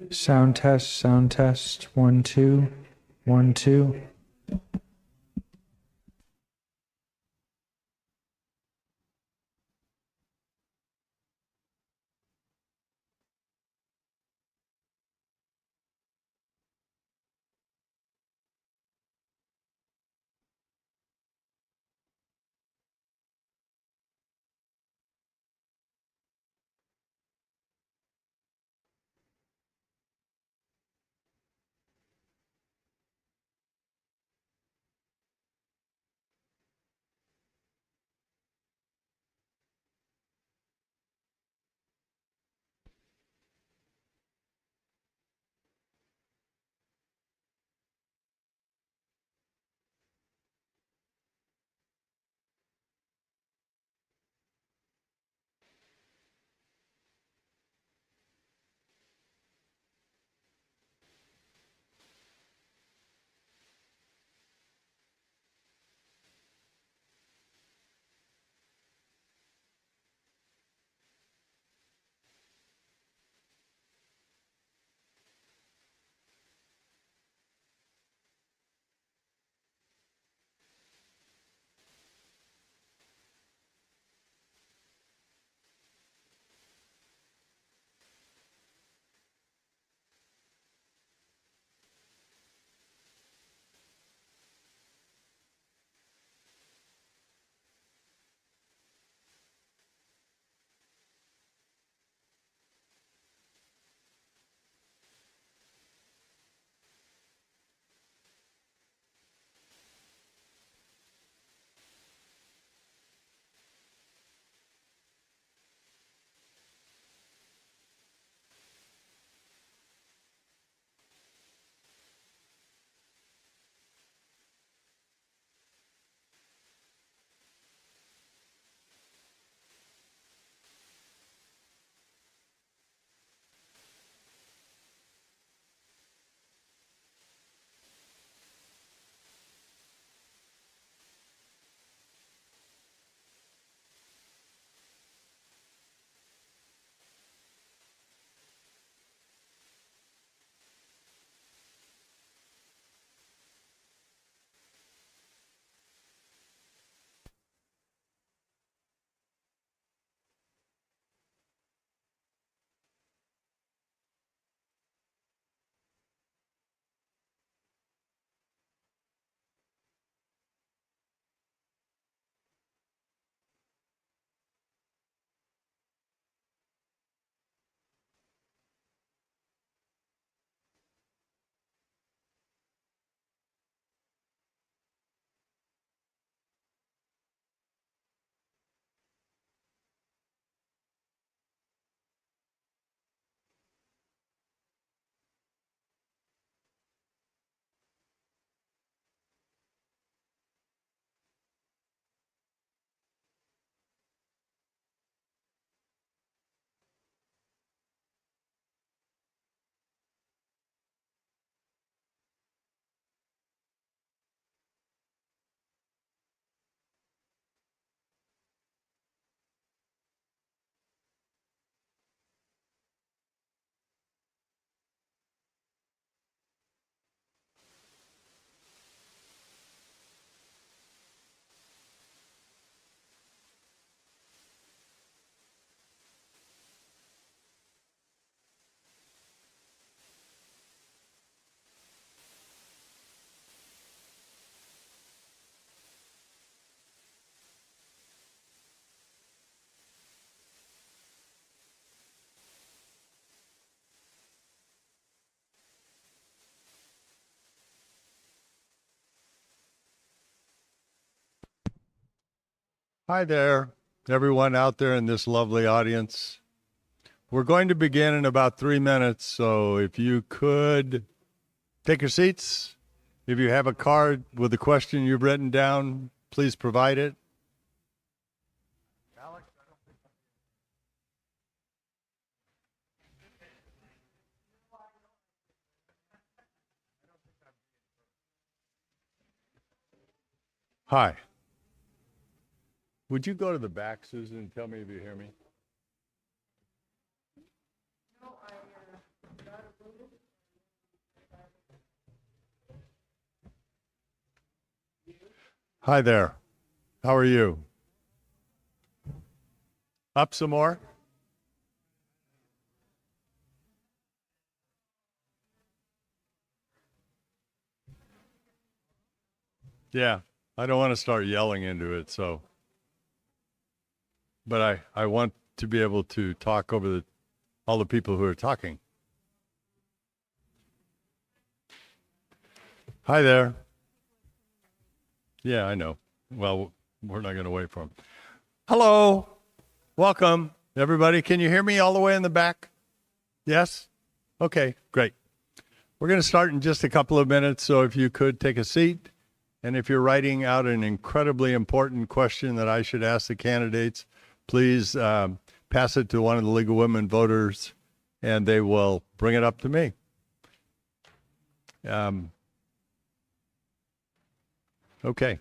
Sound test. 1, 2, 1, 2. Hi there, everyone out there in this lovely audience. We're going to begin in about 3 minutes, so if you could take your seats. If you have a card with a question you've written down, please provide it. Hi. Would you go to the back, Susan, and tell me if you hear me? Hi there. How are you? Up some more? Yeah, I don't want to start yelling into it, so. But I want to be able to talk over all the people who are talking. Hi there. Yeah, I know. Well, we're not going to wait for him. Hello. Welcome, everybody. Can you hear me all the way in the back? Yes? Okay, great. We're going to start in just a couple of minutes, so if you could take a seat. And if you're writing out an incredibly important question that I should ask the candidates, please pass it to one of the League of Women Voters, and they will bring it up to me. Okay.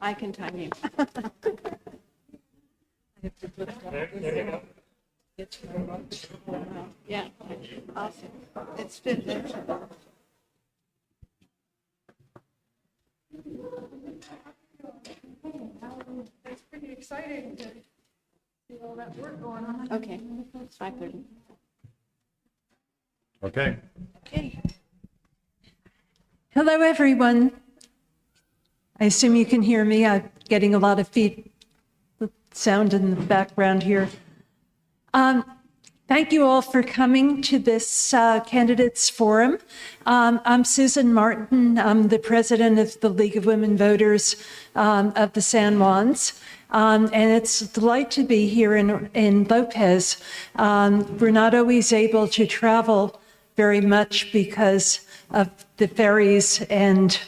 I can time you. Yeah, awesome. It's been. It's pretty exciting to see all that work going on. Okay, it's 5:30. Okay. Okay. Hello, everyone. I assume you can hear me. I'm getting a lot of sound in the background here. Thank you all for coming to this candidates forum. I'm Susan Martin. I'm the president of the League of Women Voters of the San Juans. And it's a delight to be here in Lopez. We're not always able to travel very much because of the ferries and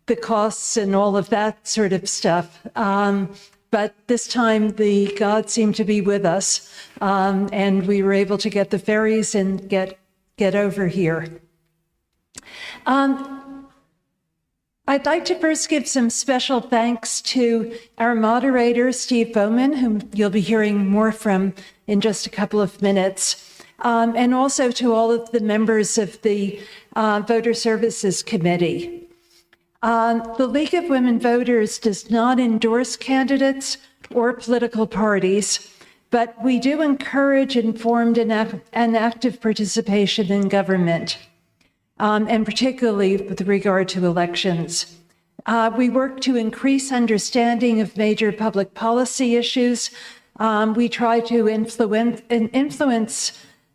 the costs and all of that sort of stuff. But this time the gods seemed to be with us, and we were able to get the ferries and get over here. I'd like to first give some special thanks to our moderator, Steve Bowman, whom you'll be hearing more from in just a couple of minutes. And also to all of the members of the Voter Services Committee. The League of Women Voters does not endorse candidates or political parties, but we do encourage informed and active participation in government, and particularly with regard to elections. We work to increase understanding of major public policy issues. We try to influence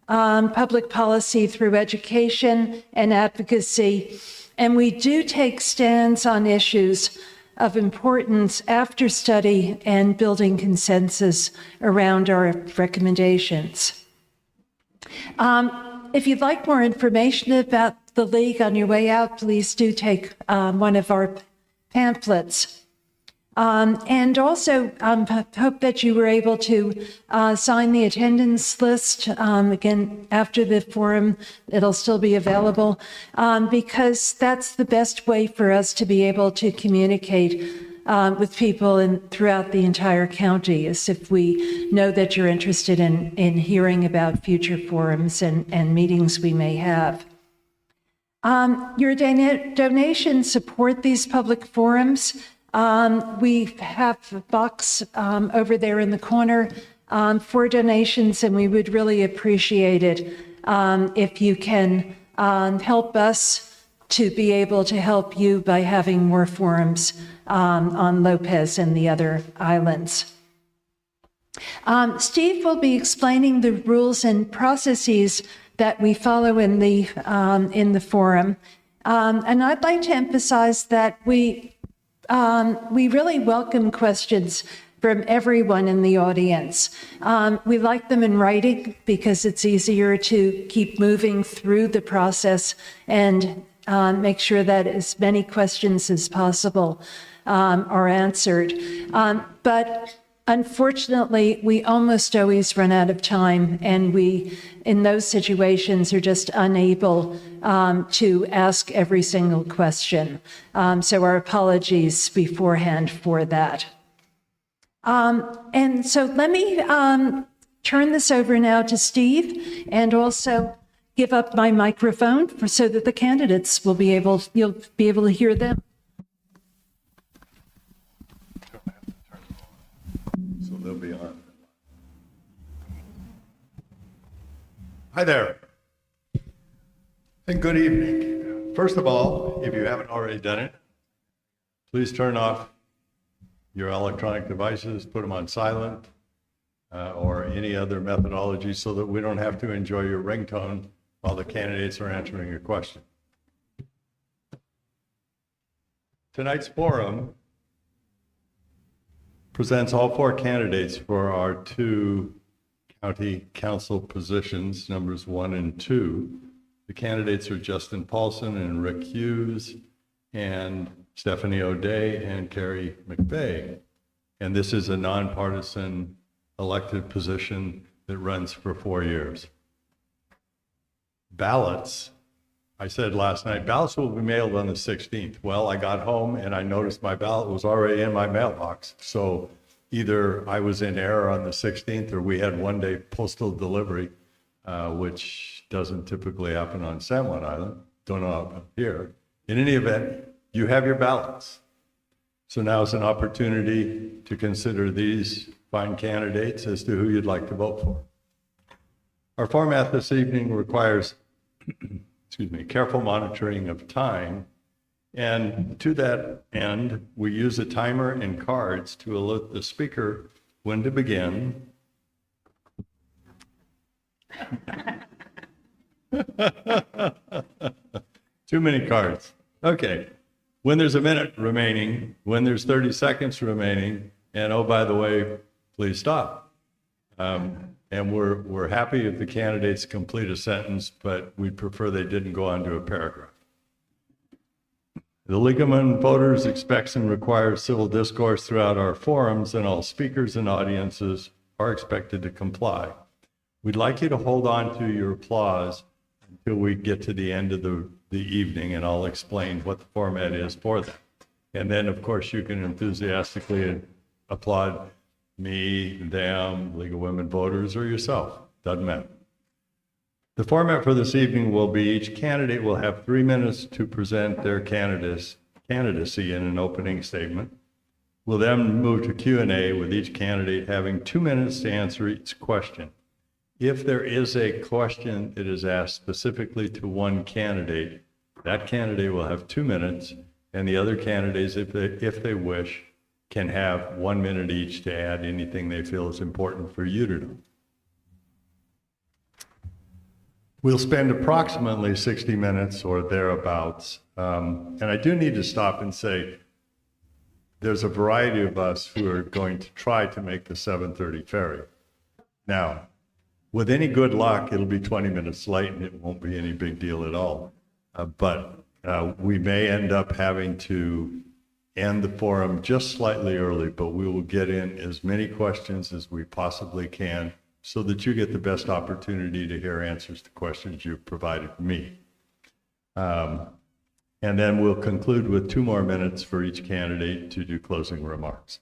public policy through education and advocacy, and we do take stands on issues of importance after study and building consensus around our recommendations. If you'd like more information about the League on your way out, please do take one of our pamphlets. And also, hope that you were able to sign the attendance list. Again, after the forum, it'll still be available, because that's the best way for us to be able to communicate with people throughout the entire county, is if we know that you're interested in hearing about future forums and meetings we may have. Your donations support these public forums. We have a box over there in the corner for donations, and we would really appreciate it if you can help us to be able to help you by having more forums on Lopez and the other islands. Steve will be explaining the rules and processes that we follow in the forum, and I'd like to emphasize that We really welcome questions from everyone in the audience. We like them in writing because it's easier to keep moving through the process and make sure that as many questions as possible are answered. But unfortunately, we almost always run out of time, and we, in those situations, are just unable to ask every single question. So our apologies beforehand for that. And so let me turn this over now to Steve, and also give up my microphone so that the candidates will be able, you'll be able to hear them. So they'll be on. Hi there, and good evening. First of all, if you haven't already done it, please turn off your electronic devices, put them on silent, or any other methodology so that we don't have to enjoy your ringtone while the candidates are answering your question. Tonight's forum presents all four candidates for our two county council positions, numbers 1 and 2. The candidates are Justin Paulsen and Rick Hughes, and Stephanie O'Day and Kari McVeigh. And this is a nonpartisan elected position that runs for 4 years. Ballots, I said last night, ballots will be mailed on the 16th. Well, I got home and I noticed my ballot was already in my mailbox. So either I was in error on the 16th or we had one-day postal delivery, which doesn't typically happen on San Juan Island. Don't know up here. In any event, you have your ballots. So now is an opportunity to consider these fine candidates as to who you'd like to vote for. Our format this evening requires careful monitoring of time. And to that end, we use a timer and cards to alert the speaker when to begin. Too many cards. Okay. When there's a minute remaining, when there's 30 seconds remaining, and oh, by the way, please stop. And we're happy if the candidates complete a sentence, but we'd prefer they didn't go on to a paragraph. The League of Women Voters expects and requires civil discourse throughout our forums, and all speakers and audiences are expected to comply. We'd like you to hold on to your applause until we get to the end of the evening, and I'll explain what the format is for that. And then, of course, you can enthusiastically applaud me, them, League of Women Voters, or yourself. Doesn't matter. The format for this evening will be each candidate will have 3 minutes to present their candidacy in an opening statement. We'll then move to Q&A with each candidate having 2 minutes to answer each question. If there is a question that is asked specifically to one candidate, that candidate will have 2 minutes, and the other candidates, if they wish, can have 1 minute each to add anything they feel is important for you to know. We'll spend approximately 60 minutes or thereabouts. And I do need to stop and say, there's a variety of us who are going to try to make the 7:30 ferry. Now, with any good luck, it'll be 20 minutes late and it won't be any big deal at all. But we may end up having to end the forum just slightly early, but we will get in as many questions as we possibly can so that you get the best opportunity to hear answers to questions you've provided me. And then we'll conclude with 2 more minutes for each candidate to do closing remarks.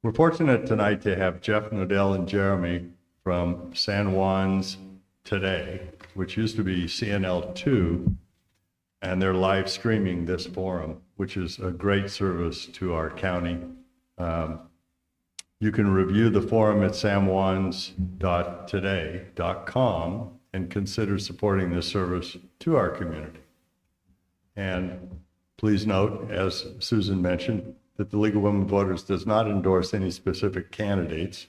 We're fortunate tonight to have Jeff, Nodell, and Jeremy from San Juan's Today, which used to be CNL2, and they're live streaming this forum, which is a great service to our county. You can review the forum at sanjuans.today.com and consider supporting this service to our community. And please note, as Susan mentioned, that the League of Women Voters does not endorse any specific candidates.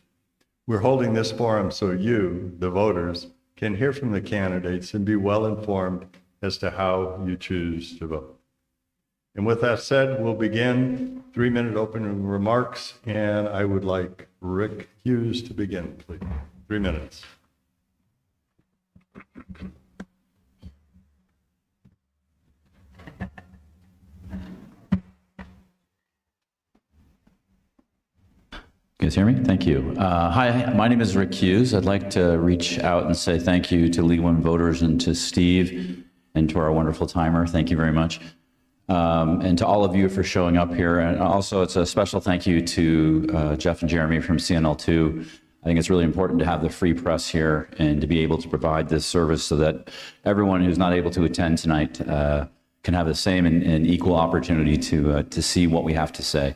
We're holding this forum so you, the voters, can hear from the candidates and be well informed as to how you choose to vote. And with that said, we'll begin 3-minute opening remarks, and I would like Rick Hughes to begin, please. 3 minutes. You guys hear me? Thank you. Hi, my name is Rick Hughes. I'd like to reach out and say thank you to League One voters and to Steve and to our wonderful timer. Thank you very much. And to all of you for showing up here. And also, it's a special thank you to Jeff and Jeremy from CNL2. I think it's really important to have the free press here and to be able to provide this service so that everyone who's not able to attend tonight can have the same and equal opportunity to see what we have to say.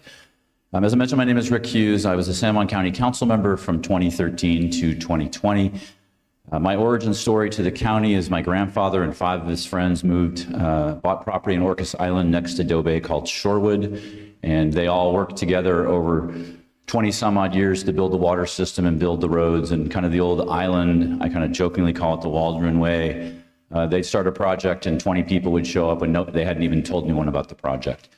As I mentioned, my name is Rick Hughes. I was a San Juan County Council member from 2013 to 2020. My origin story to the county is my grandfather and 5 of his friends bought property in Orcas Island next to Doe Bay called Shorewood, and they all worked together over 20 some odd years to build the water system and build the roads and kind of the old island. I kind of jokingly call it the Waldron Way. They'd start a project and 20 people would show up and they hadn't even told anyone about the project.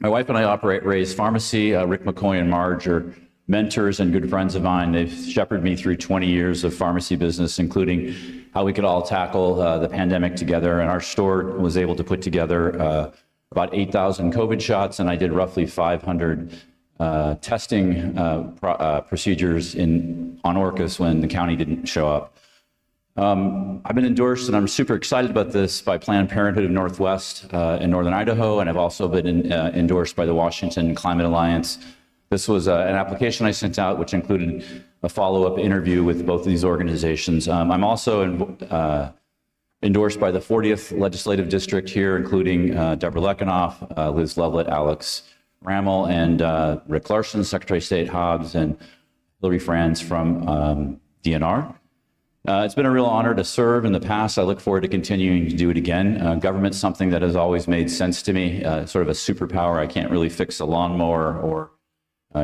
My wife and I operate Ray's Pharmacy. Rick McCoy and Marge are mentors and good friends of mine. They've shepherded me through 20 years of pharmacy business, including how we could all tackle the pandemic together. And our store was able to put together about 8,000 COVID shots, and I did roughly 500 testing procedures on Orcas when the county didn't show up. I've been endorsed, and I'm super excited about this, by Planned Parenthood of Northwest in Northern Idaho, and I've also been endorsed by the Washington Climate Alliance. This was an application I sent out, which included a follow-up interview with both of these organizations. I'm also endorsed by the 40th Legislative District here, including Deborah Lekanoff, Liz Lovelet, Alex Rammel, and Rick Larson, Secretary of State Hobbs, and Hillary Franz from DNR. It's been a real honor to serve in the past. I look forward to continuing to do it again. Government's something that has always made sense to me, sort of a superpower. I can't really fix a lawnmower or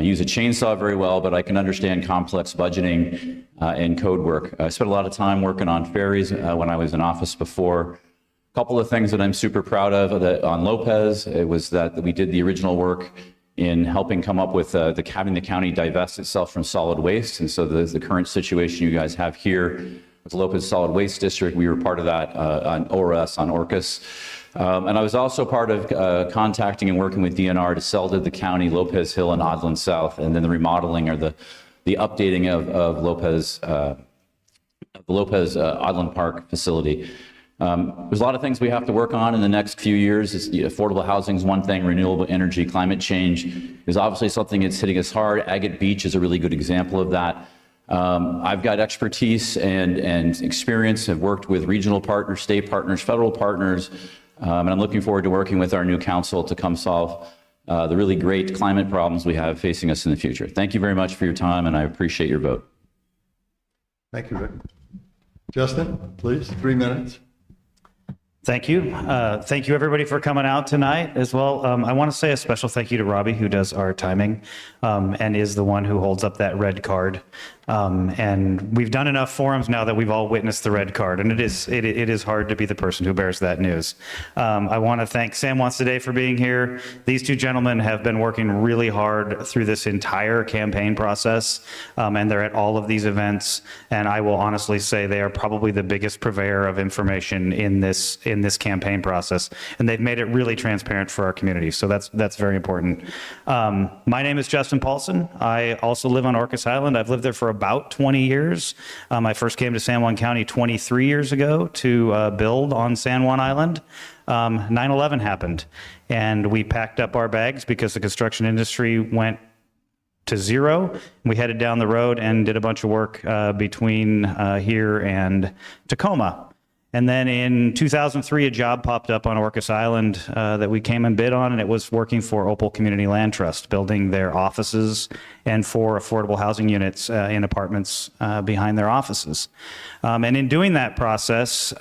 use a chainsaw very well, but I can understand complex budgeting and code work. I spent a lot of time working on ferries when I was in office before. A couple of things that I'm super proud of on Lopez, it was that we did the original work in helping come up with having the county divest itself from solid waste. And so the current situation you guys have here with the Lopez Solid Waste District, we were part of that on ORS, on Orcas. And I was also part of contacting and working with DNR to sell to the county Lopez Hill and Odland South, and then the remodeling or the updating of Lopez, the Lopez Odland Park facility. There's a lot of things we have to work on in the next few years. Affordable housing is one thing, renewable energy, climate change is obviously something that's hitting us hard. Agate Beach is a really good example of that. I've got expertise and experience. I've worked with regional partners, state partners, federal partners, and I'm looking forward to working with our new council to come solve the really great climate problems we have facing us in the future. Thank you very much for your time, and I appreciate your vote. Thank you, Rick. Justin, please, 3 minutes. Thank you. Thank you, everybody, for coming out tonight as well. I want to say a special thank you to Robbie, who does our timing and is the one who holds up that red card. And we've done enough forums now that we've all witnessed the red card, and it is hard to be the person who bears that news. I want to thank Sam Wants Today for being here. These two gentlemen have been working really hard through this entire campaign process, and they're at all of these events. And I will honestly say they are probably the biggest purveyor of information in this campaign process, and they've made it really transparent for our community. So that's very important. My name is Justin Paulsen. I also live on Orcas Island. I've lived there for about 20 years. I first came to San Juan County 23 years ago to build on San Juan Island. 9/11 happened, and we packed up our bags because the construction industry went to zero. We headed down the road and did a bunch of work between here and Tacoma. And then in 2003, a job popped up on Orcas Island that we came and bid on, and it was working for Opal Community Land Trust, building their offices and 4 affordable housing units in apartments behind their offices. And in doing that process,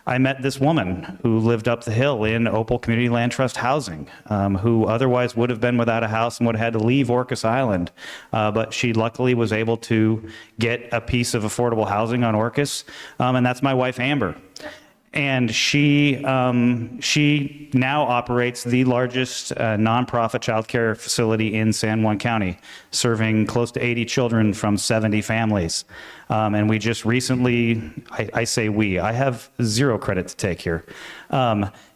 I met this woman who lived up the hill in Opal Community Land Trust housing, who otherwise would have been without a house and would have had to leave Orcas Island. But she luckily was able to get a piece of affordable housing on Orcas, and that's my wife, Amber. And she now operates the largest nonprofit childcare facility in San Juan County, serving close to 80 children from 70 families. And we just recently, I say we, I have zero credit to take here.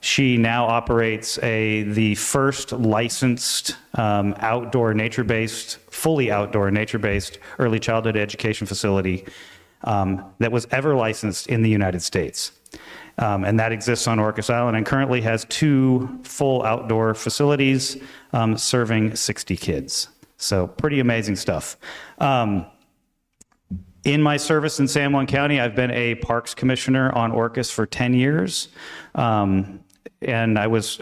She now operates the first licensed outdoor nature-based, fully outdoor nature-based early childhood education facility that was ever licensed in the United States. And that exists on Orcas Island and currently has 2 full outdoor facilities serving 60 kids. So pretty amazing stuff. In my service in San Juan County, I've been a parks commissioner on Orcas for 10 years. And I was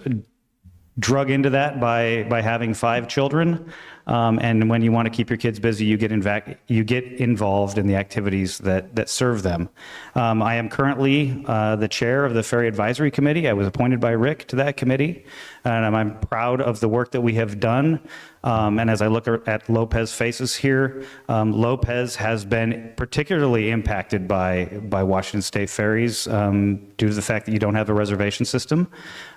drug into that by having 5 children. And when you want to keep your kids busy, you get involved in the activities that serve them. I am currently the chair of the Ferry Advisory Committee. I was appointed by Rick to that committee, and I'm proud of the work that we have done. And as I look at Lopez faces here, Lopez has been particularly impacted by Washington State ferries due to the fact that you don't have a reservation system,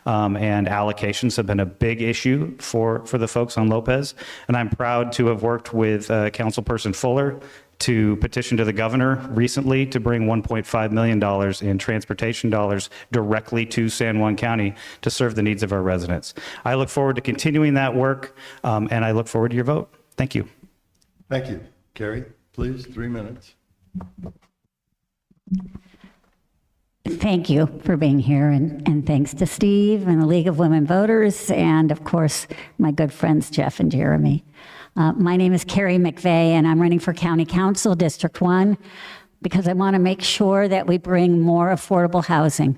and allocations have been a big issue for the folks on Lopez. And I'm proud to have worked with Councilperson Fuller to petition to the governor recently to bring $1.5 million in transportation dollars directly to San Juan County to serve the needs of our residents. I look forward to continuing that work, and I look forward to your vote. Thank you. Thank you. Kari, please, 3 minutes. Thank you for being here, and thanks to Steve and the League of Women Voters, and of course, my good friends, Jeff and Jeremy. My name is Kari McVeigh, and I'm running for County Council, District 1, because I want to make sure that we bring more affordable housing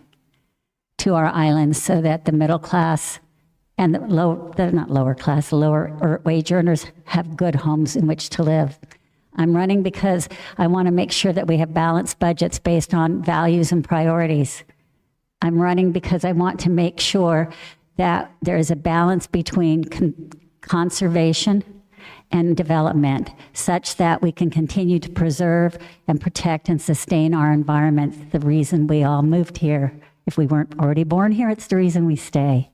to our islands so that the middle class and the lower wage earners have good homes in which to live. I'm running because I want to make sure that we have balanced budgets based on values and priorities. I'm running because I want to make sure that there is a balance between conservation and development, such that we can continue to preserve and protect and sustain our environment. The reason we all moved here. If we weren't already born here, it's the reason we stay.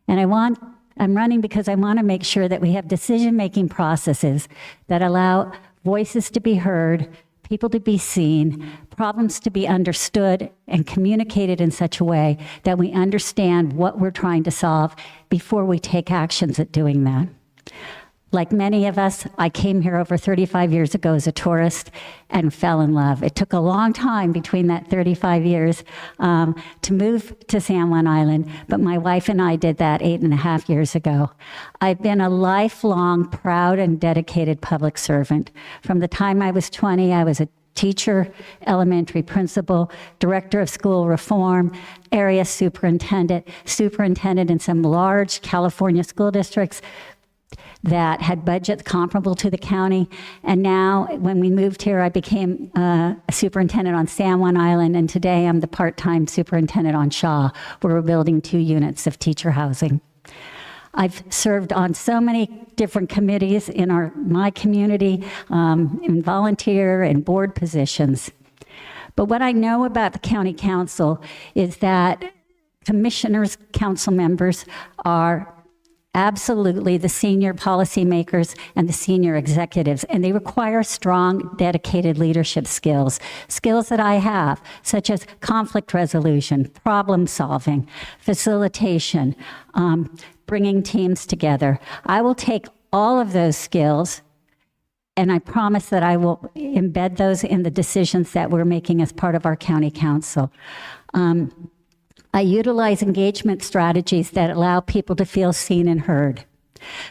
And I'm running because I want to make sure that we have decision-making processes that allow voices to be heard, people to be seen, problems to be understood and communicated in such a way that we understand what we're trying to solve before we take actions at doing that. Like many of us, I came here over 35 years ago as a tourist and fell in love. It took a long time between that 35 years to move to San Juan Island, but my wife and I did that 8.5 years ago. I've been a lifelong, proud and dedicated public servant. From the time I was 20, I was a teacher, elementary principal, director of school reform, area superintendent in some large California school districts that had budgets comparable to the county. And now, when we moved here, I became a superintendent on San Juan Island, and today I'm the part-time superintendent on Shaw, where we're building 2 units of teacher housing. I've served on so many different committees in my community, in volunteer and board positions. But what I know about the county council is that commissioners, council members are absolutely the senior policymakers and the senior executives, and they require strong, dedicated leadership skills that I have, such as conflict resolution, problem solving, facilitation, bringing teams together. I will take all of those skills, and I promise that I will embed those in the decisions that we're making as part of our county council. I utilize engagement strategies that allow people to feel seen and heard.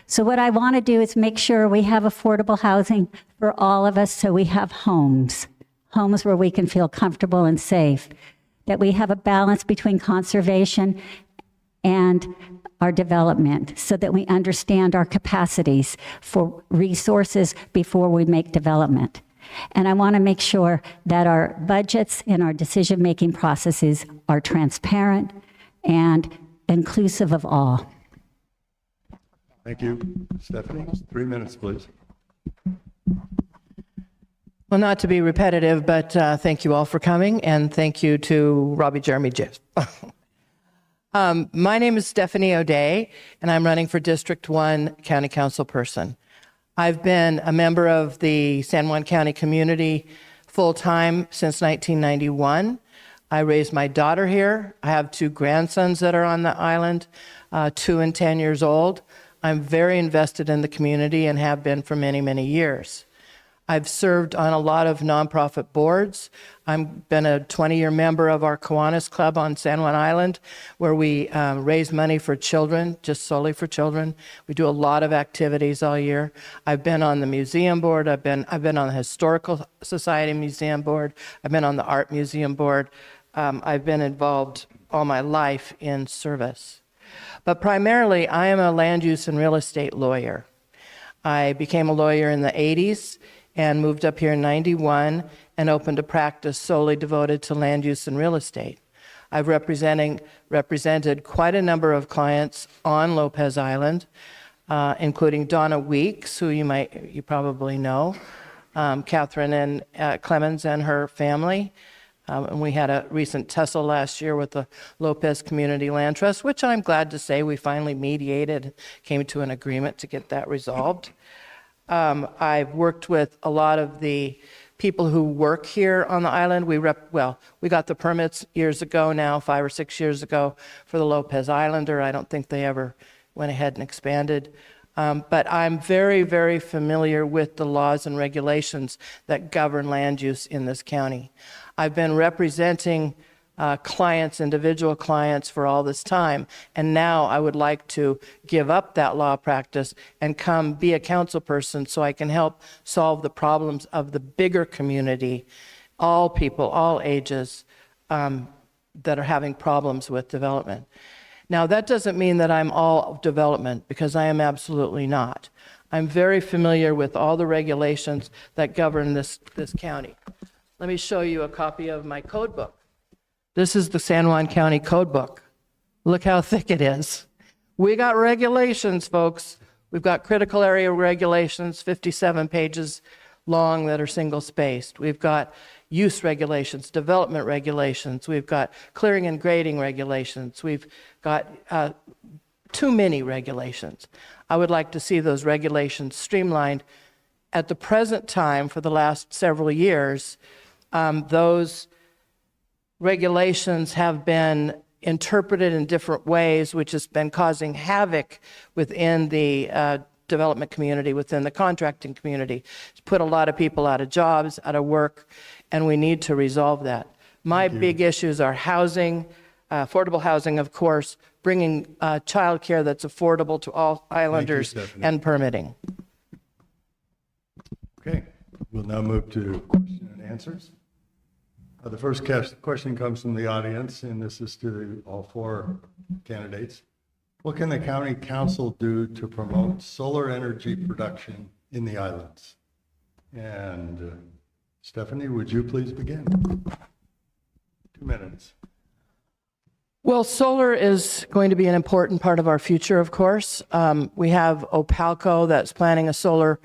So what I want to do is make sure we have affordable housing for all of us, so we have homes where we can feel comfortable and safe, that we have a balance between conservation and our development, so that we understand our capacities for resources before we make development. And I want to make sure that our budgets and our decision-making processes are transparent and inclusive of all. Thank you. Stephanie, 3 minutes, please. Well, not to be repetitive, but thank you all for coming, and thank you to Robbie, Jeremy, Jeff. My name is Stephanie O'Day, and I'm running for District 1 County Council person. I've been a member of the San Juan County community full-time since 1991. I raised my daughter here. I have 2 grandsons that are on the island, 2 and 10 years old. I'm very invested in the community and have been for many, many years. I've served on a lot of nonprofit boards. I've been a 20-year member of our Kiwanis Club on San Juan Island, where we raise money for children, just solely for children. We do a lot of activities all year. I've been on the museum board. I've been on the Historical Society Museum board. I've been on the Art Museum board. I've been involved all my life in service. But primarily, I am a land use and real estate lawyer. I became a lawyer in the 80s and moved up here in 91 and opened a practice solely devoted to land use and real estate. I've represented quite a number of clients on Lopez Island, including Donna Weeks, who you probably know, Catherine and Clemens and her family. And we had a recent tussle last year with the Lopez Community Land Trust, which I'm glad to say we finally mediated, came to an agreement to get that resolved. I've worked with a lot of the people who work here on the island. We got the permits years ago now, 5 or 6 years ago, for the Lopez Islander. I don't think they ever went ahead and expanded. But I'm very, very familiar with the laws and regulations that govern land use in this county. I've been representing clients, individual clients, for all this time, and now I would like to give up that law practice and come be a council person so I can help solve the problems of the bigger community, all people, all ages, that are having problems with development. Now, that doesn't mean that I'm all development, because I am absolutely not. I'm very familiar with all the regulations that govern this county. Let me show you a copy of my code book. This is the San Juan County Code Book. Look how thick it is. We got regulations, folks. We've got critical area regulations, 57 pages long, that are single-spaced. We've got use regulations, development regulations. We've got clearing and grading regulations. We've got too many regulations. I would like to see those regulations streamlined. At the present time, for the last several years, those regulations have been interpreted in different ways, which has been causing havoc within the development community, within the contracting community. It's put a lot of people out of jobs, out of work, and we need to resolve that. My big issues are housing, affordable housing, of course, bringing childcare that's affordable to all islanders, and permitting. Okay, we'll now move to question and answers. The first question comes from the audience, and this is to all 4 candidates. What can the county council do to promote solar energy production in the islands? And Stephanie, would you please begin? 2 minutes. Well, solar is going to be an important part of our future, of course. We have Opalco that's planning a solar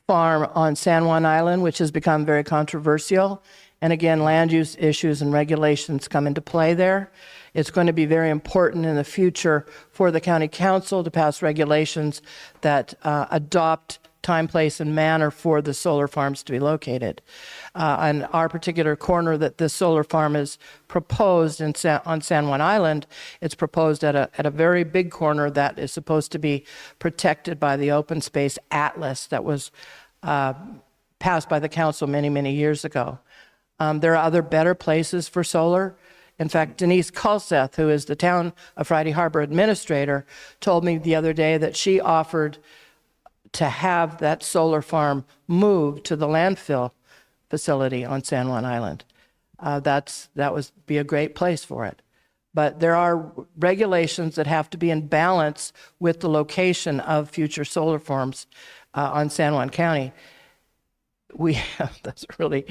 farm on San Juan Island, which has become very controversial. And again, land use issues and regulations come into play there. It's going to be very important in the future for the county council to pass regulations that adopt time, place, and manner for the solar farms to be located. On our particular corner that this solar farm is proposed on San Juan Island, it's proposed at a very big corner that is supposed to be protected by the Open Space Atlas that was passed by the council many, many years ago. There are other better places for solar. In fact, Denise Kulseth, who is the Town of Friday Harbor administrator, told me the other day that she offered to have that solar farm moved to the landfill facility on San Juan Island. That would be a great place for it. But there are regulations that have to be in balance with the location of future solar farms on San Juan County. We have, that's really,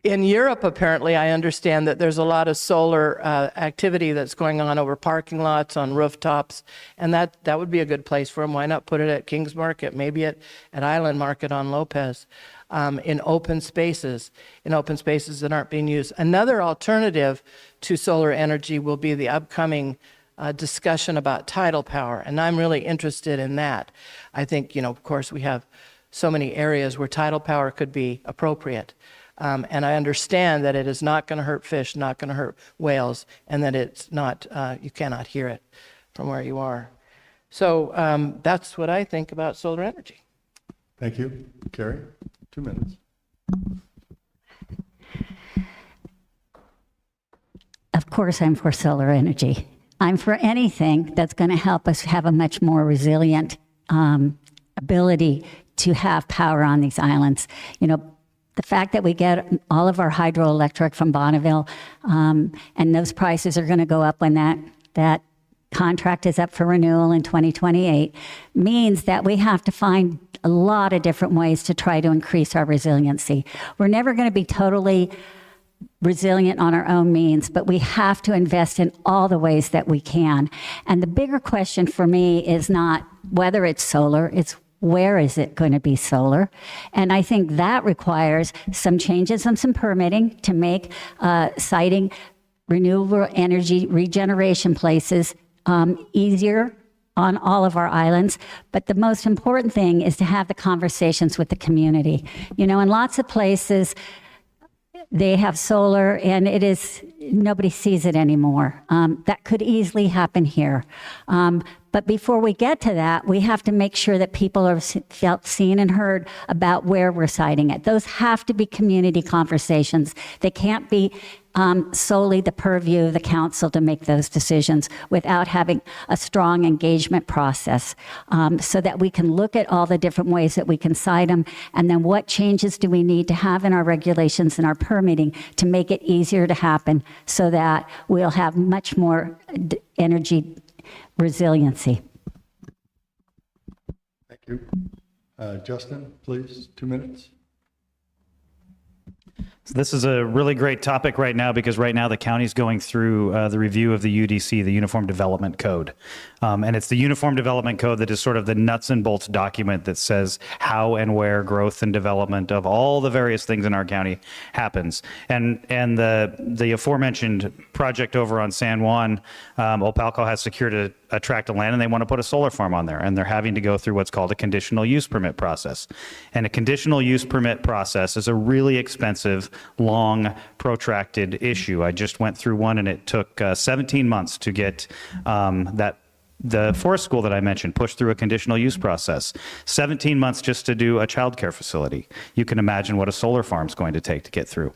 In Europe, apparently, I understand that there's a lot of solar activity that's going on over parking lots, on rooftops, and that would be a good place for them. Why not put it at King's Market, maybe at Island Market on Lopez, in open spaces that aren't being used. Another alternative to solar energy will be the upcoming discussion about tidal power, and I'm really interested in that. I think, of course, we have so many areas where tidal power could be appropriate. And I understand that it is not going to hurt fish, not going to hurt whales, and that it's not, you cannot hear it from where you are. So that's what I think about solar energy. Thank you. Kari, 2 minutes. Of course, I'm for solar energy. I'm for anything that's going to help us have a much more resilient ability to have power on these islands. The fact that we get all of our hydroelectric from Bonneville, and those prices are going to go up when that contract is up for renewal in 2028, means that we have to find a lot of different ways to try to increase our resiliency. We're never going to be totally resilient on our own means, but we have to invest in all the ways that we can. And the bigger question for me is not whether it's solar, it's where is it going to be solar? And I think that requires some changes and some permitting to make siting renewable energy regeneration places easier on all of our islands. But the most important thing is to have the conversations with the community. In lots of places, they have solar and nobody sees it anymore. That could easily happen here. But before we get to that, we have to make sure that people are felt seen and heard about where we're siting it. Those have to be community conversations. They can't be solely the purview of the council to make those decisions without having a strong engagement process, so that we can look at all the different ways that we can site them, and then what changes do we need to have in our regulations and our permitting to make it easier to happen so that we'll have much more energy resiliency. Thank you. Justin, please, 2 minutes. So this is a really great topic right now because right now the county's going through the review of the UDC, the Uniform Development Code. And it's the Uniform Development Code that is sort of the nuts and bolts document that says how and where growth and development of all the various things in our county happens. And the aforementioned project over on San Juan, Opalco has secured a tract of land and they want to put a solar farm on there. And they're having to go through what's called a conditional use permit process. And a conditional use permit process is a really expensive, long, protracted issue. I just went through one and it took 17 months to get the forest school that I mentioned pushed through a conditional use process. 17 months just to do a childcare facility. You can imagine what a solar farm is going to take to get through.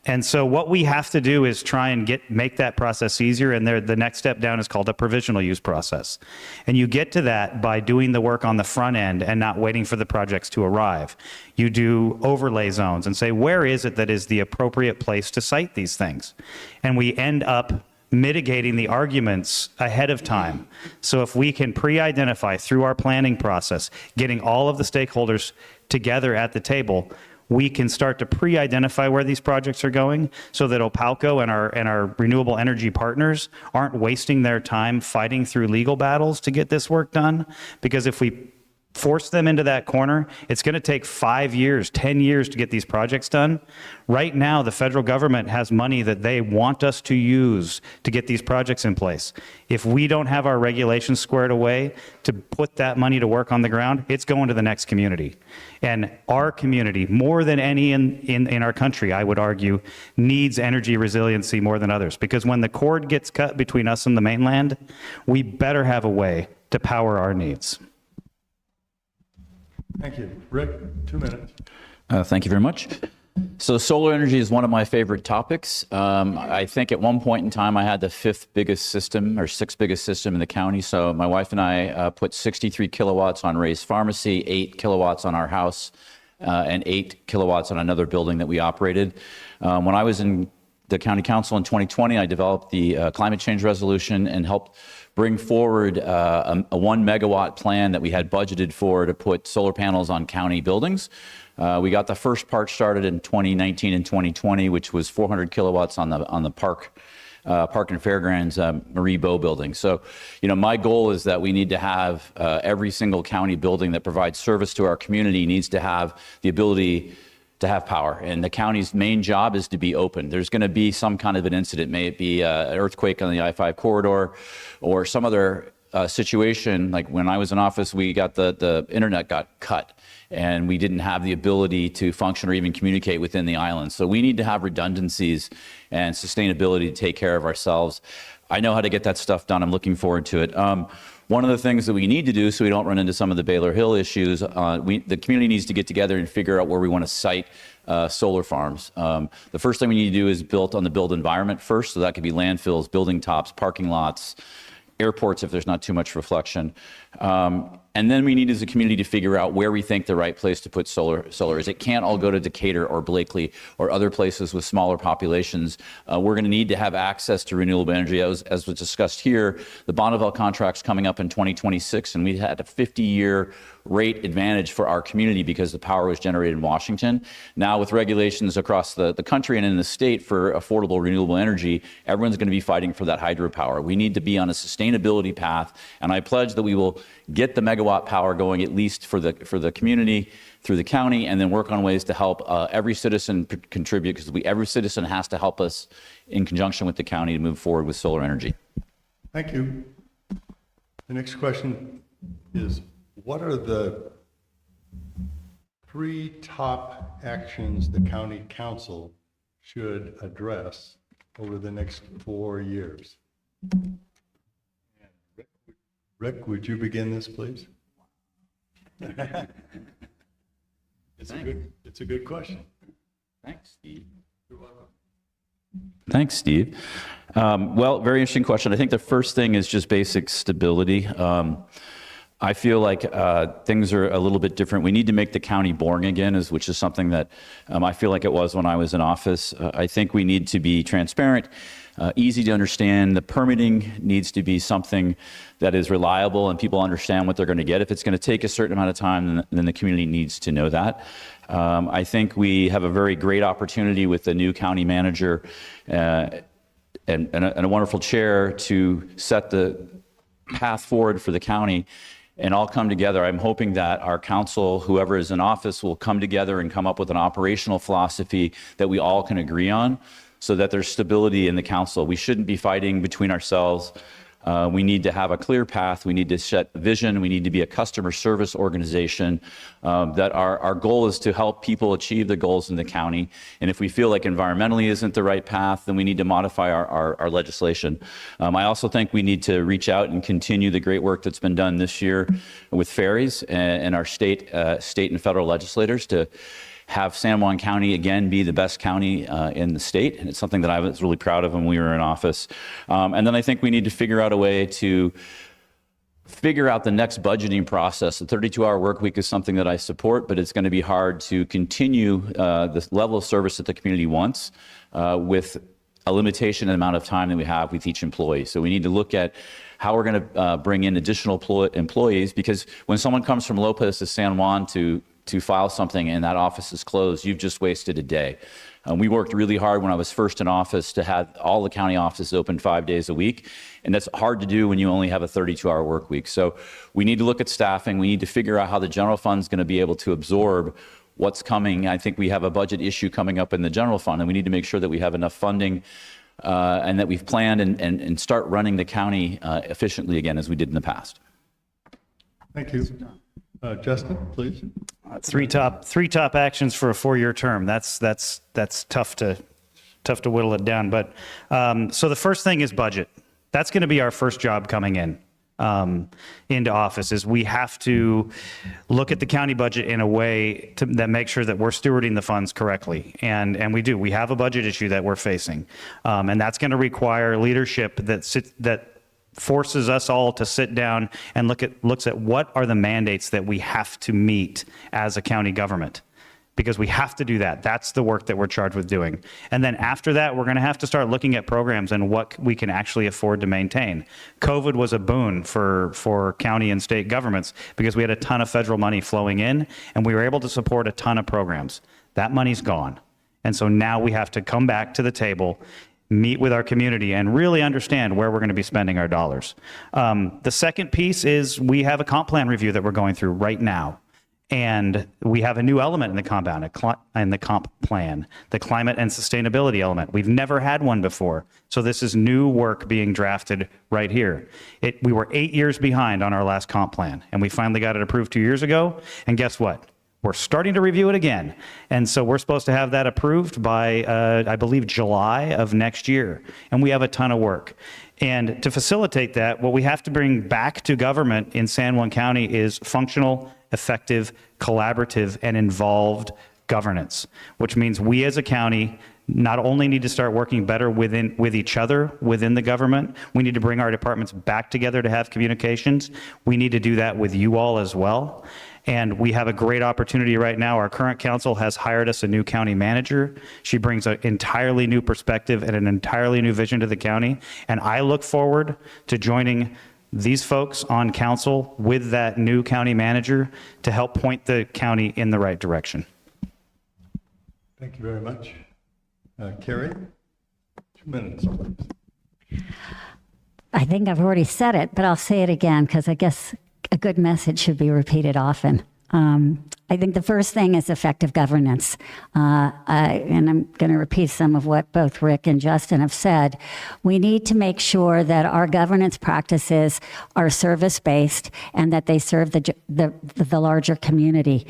And so what we have to do is try and make that process easier, and the next step down is called a provisional use process. And you get to that by doing the work on the front end and not waiting for the projects to arrive. You do overlay zones and say, where is it that is the appropriate place to site these things? And we end up mitigating the arguments ahead of time. So if we can pre-identify through our planning process, getting all of the stakeholders together at the table, we can start to pre-identify where these projects are going so that Opalco and our renewable energy partners aren't wasting their time fighting through legal battles to get this work done. Because if we force them into that corner, it's going to take 5 years, 10 years to get these projects done. Right now, the federal government has money that they want us to use to get these projects in place. If we don't have our regulations squared away to put that money to work on the ground, it's going to the next community. And our community, more than any in our country, I would argue, needs energy resiliency more than others. Because when the cord gets cut between us and the mainland, we better have a way to power our needs. Thank you. Rick, 2 minutes. Thank you very much. So solar energy is one of my favorite topics. I think at one point in time I had the 5th biggest system or 6th biggest system in the county. So my wife and I put 63 kilowatts on Ray's Pharmacy, 8 kilowatts on our house, and 8 kilowatts on another building that we operated. When I was in the county council in 2020, I developed the climate change resolution and helped bring forward a 1 megawatt plan that we had budgeted for to put solar panels on county buildings. We got the first part started in 2019 and 2020, which was 400 kilowatts on the Park and Fairgrounds Marie Bow building. So, my goal is that we need to have every single county building that provides service to our community needs to have the ability to have power. And the county's main job is to be open. There's going to be some kind of an incident, may it be an earthquake on the I-5 corridor or some other situation. Like when I was in office, we got the internet got cut and we didn't have the ability to function or even communicate within the island. So we need to have redundancies and sustainability to take care of ourselves. I know how to get that stuff done. I'm looking forward to it. One of the things that we need to do so we don't run into some of the Baylor Hill issues, the community needs to get together and figure out where we want to site solar farms. The first thing we need to do is build on the built environment first. So that could be landfills, building tops, parking lots, airports if there's not too much reflection. And then we need as a community to figure out where we think the right place to put solar is. It can't all go to Decatur or Blakely or other places with smaller populations. We're going to need to have access to renewable energy. As was discussed here, the Bonneville contract's coming up in 2026, and we had a 50-year rate advantage for our community because the power was generated in Washington. Now with regulations across the country and in the state for affordable renewable energy, everyone's going to be fighting for that hydropower. We need to be on a sustainability path, and I pledge that we will get the megawatt power going at least for the community through the county, and then work on ways to help every citizen contribute, because every citizen has to help us in conjunction with the county to move forward with solar energy. Thank you. The next question is, what are the 3 top actions the county council should address over the next 4 years? Rick, would you begin this, please? It's a good question. Thanks, Steve. You're welcome. Thanks, Steve. Well, very interesting question. I think the first thing is just basic stability. I feel like things are a little bit different. We need to make the county boring again, which is something that I feel like it was when I was in office. I think we need to be transparent, easy to understand. The permitting needs to be something that is reliable and people understand what they're going to get. If it's going to take a certain amount of time, then the community needs to know that. I think we have a very great opportunity with the new county manager and a wonderful chair to set the path forward for the county and all come together. I'm hoping that our council, whoever is in office, will come together and come up with an operational philosophy that we all can agree on so that there's stability in the council. We shouldn't be fighting between ourselves. We need to have a clear path. We need to set vision. We need to be a customer service organization that our goal is to help people achieve the goals in the county. And if we feel like environmentally isn't the right path, then we need to modify our legislation. I also think we need to reach out and continue the great work that's been done this year with ferries and our state and federal legislators to have San Juan County again be the best county in the state. And it's something that I was really proud of when we were in office. And then I think we need to figure out a way to figure out the next budgeting process. The 32-hour work week is something that I support, but it's going to be hard to continue the level of service that the community wants with a limitation in the amount of time that we have with each employee. So we need to look at how we're going to bring in additional employees, because when someone comes from Lopez to San Juan to file something and that office is closed, you've just wasted a day. We worked really hard when I was first in office to have all the county offices open 5 days a week. And that's hard to do when you only have a 32-hour work week. So we need to look at staffing. We need to figure out how the general fund is going to be able to absorb what's coming. I think we have a budget issue coming up in the general fund, and we need to make sure that we have enough funding and that we've planned and start running the county efficiently again as we did in the past. Thank you. Justin, please. Three top actions for a 4-year term. That's tough to whittle it down. But so the first thing is budget. That's going to be our first job coming into office. Is we have to look at the county budget in a way that makes sure that we're stewarding the funds correctly. And we do. We have a budget issue that we're facing, and that's going to require leadership that forces us all to sit down and looks at what are the mandates that we have to meet as a county government. because we have to do that. That's the work that we're charged with doing. And then after that, we're going to have to start looking at programs and what we can actually afford to maintain. COVID was a boon for county and state governments because we had a ton of federal money flowing in, and we were able to support a ton of programs. That money's gone. And so now we have to come back to the table, meet with our community, and really understand where we're going to be spending our dollars. The second piece is we have a comp plan review that we're going through right now. And we have a new element in the comp plan, the climate and sustainability element. We've never had one before. So this is new work being drafted right here. We were 8 years behind on our last comp plan, and we finally got it approved 2 years ago. And guess what? We're starting to review it again. And so we're supposed to have that approved by, I believe, July of next year. And we have a ton of work. And to facilitate that, what we have to bring back to government in San Juan County is functional, effective, collaborative, and involved governance, which means we as a county not only need to start working better with each other within the government, we need to bring our departments back together to have communications. We need to do that with you all as well. And we have a great opportunity right now. Our current council has hired us a new county manager. She brings an entirely new perspective and an entirely new vision to the county. And I look forward to joining these folks on council with that new county manager to help point the county in the right direction. Thank you very much. Kari, 2 minutes, please. I think I've already said it, but I'll say it again because I guess a good message should be repeated often. I think the first thing is effective governance. And I'm going to repeat some of what both Rick and Justin have said. We need to make sure that our governance practices are service-based and that they serve the larger community.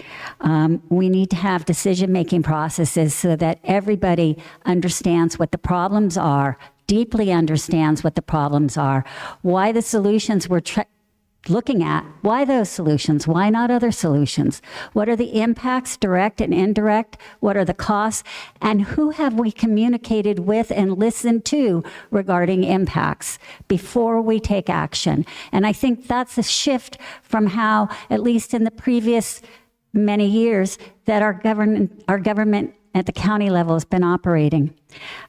We need to have decision-making processes so that everybody understands what the problems are, deeply understands what the problems are, why the solutions we're looking at, why those solutions? Why not other solutions? What are the impacts, direct and indirect? What are the costs? And who have we communicated with and listened to regarding impacts before we take action? And I think that's a shift from how, at least in the previous many years, that our government at the county level has been operating.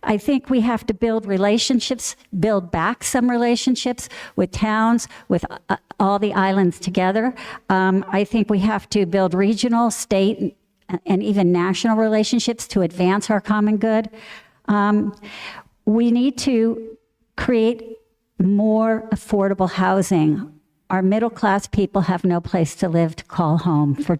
I think we have to build relationships, build back some relationships with towns, with all the islands together. I think we have to build regional, state, and even national relationships to advance our common good. We need to create more affordable housing. Our middle-class people have no place to live to call home for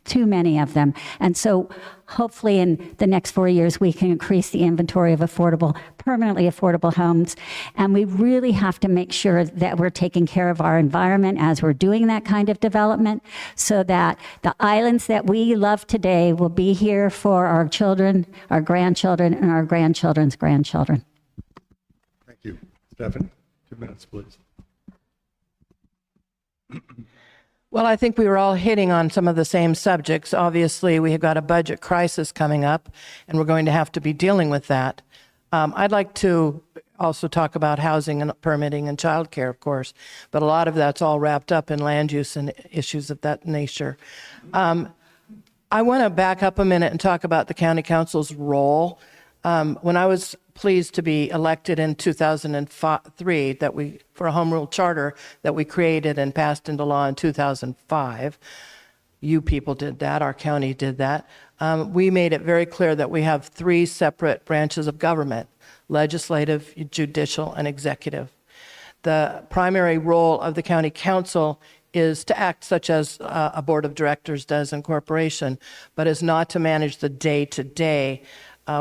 too many of them. And so hopefully in the next 4 years, we can increase the inventory of permanently affordable homes. And we really have to make sure that we're taking care of our environment as we're doing that kind of development so that the islands that we love today will be here for our children, our grandchildren, and our grandchildren's grandchildren. Thank you. Stephanie, 2 minutes, please. Well, I think we were all hitting on some of the same subjects. Obviously, we have got a budget crisis coming up, and we're going to have to be dealing with that. I'd like to also talk about housing and permitting and childcare, of course, but a lot of that's all wrapped up in land use and issues of that nature. I want to back up a minute and talk about the county council's role. When I was pleased to be elected in 2003 for a home rule charter that we created and passed into law in 2005. You people did that, our county did that. We made it very clear that we have 3 separate branches of government: legislative, judicial, and executive. The primary role of the county council is to act such as a board of directors does in corporation, but is not to manage the day-to-day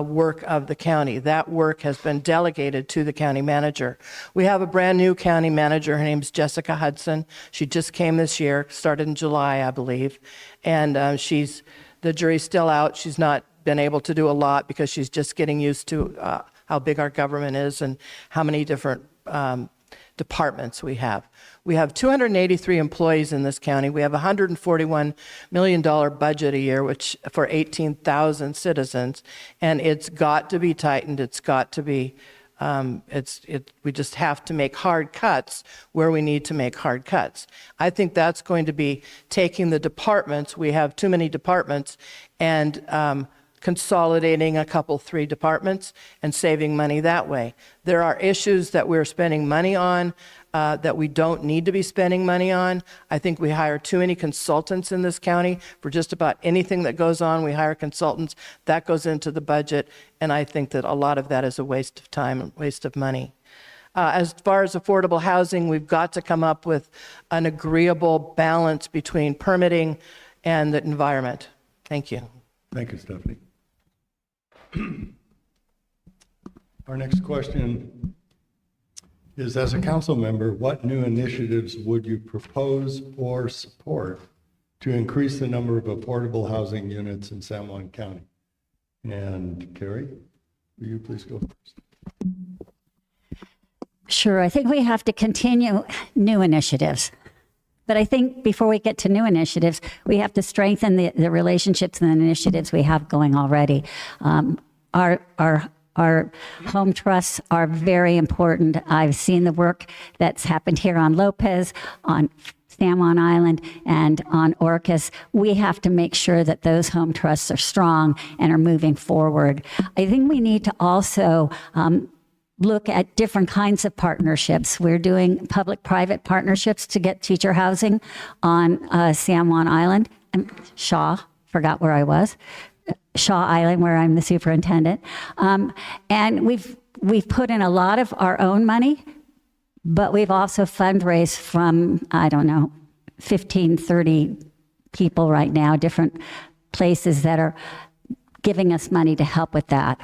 work of the county. That work has been delegated to the county manager. We have a brand new county manager. Her name's Jessica Hudson. She just came this year, started in July, I believe. And the jury's still out. She's not been able to do a lot because she's just getting used to how big our government is and how many different departments we have. We have 283 employees in this county. We have a $141 million budget a year, which for 18,000 citizens, and it's got to be tightened. It's got to be We just have to make hard cuts where we need to make hard cuts. I think that's going to be taking the departments, we have too many departments, and consolidating a couple, 3 departments and saving money that way. There are issues that we're spending money on that we don't need to be spending money on. I think we hire too many consultants in this county for just about anything that goes on. We hire consultants, that goes into the budget, and I think that a lot of that is a waste of time and waste of money. As far as affordable housing, we've got to come up with an agreeable balance between permitting and the environment. Thank you. Thank you, Stephanie. Our next question is, as a council member, what new initiatives would you propose or support to increase the number of affordable housing units in San Juan County? And Kari, will you please go first? Sure, I think we have to continue new initiatives. But I think before we get to new initiatives, we have to strengthen the relationships and the initiatives we have going already. Our home trusts are very important. I've seen the work that's happened here on Lopez, on San Juan Island, and on Orcas. We have to make sure that those home trusts are strong and are moving forward. I think we need to also look at different kinds of partnerships. We're doing public-private partnerships to get teacher housing on San Juan Island. Forgot where I was. Shaw Island, where I'm the superintendent. And we've put in a lot of our own money, but we've also fundraised from, 15, 30 people right now, different places that are giving us money to help with that.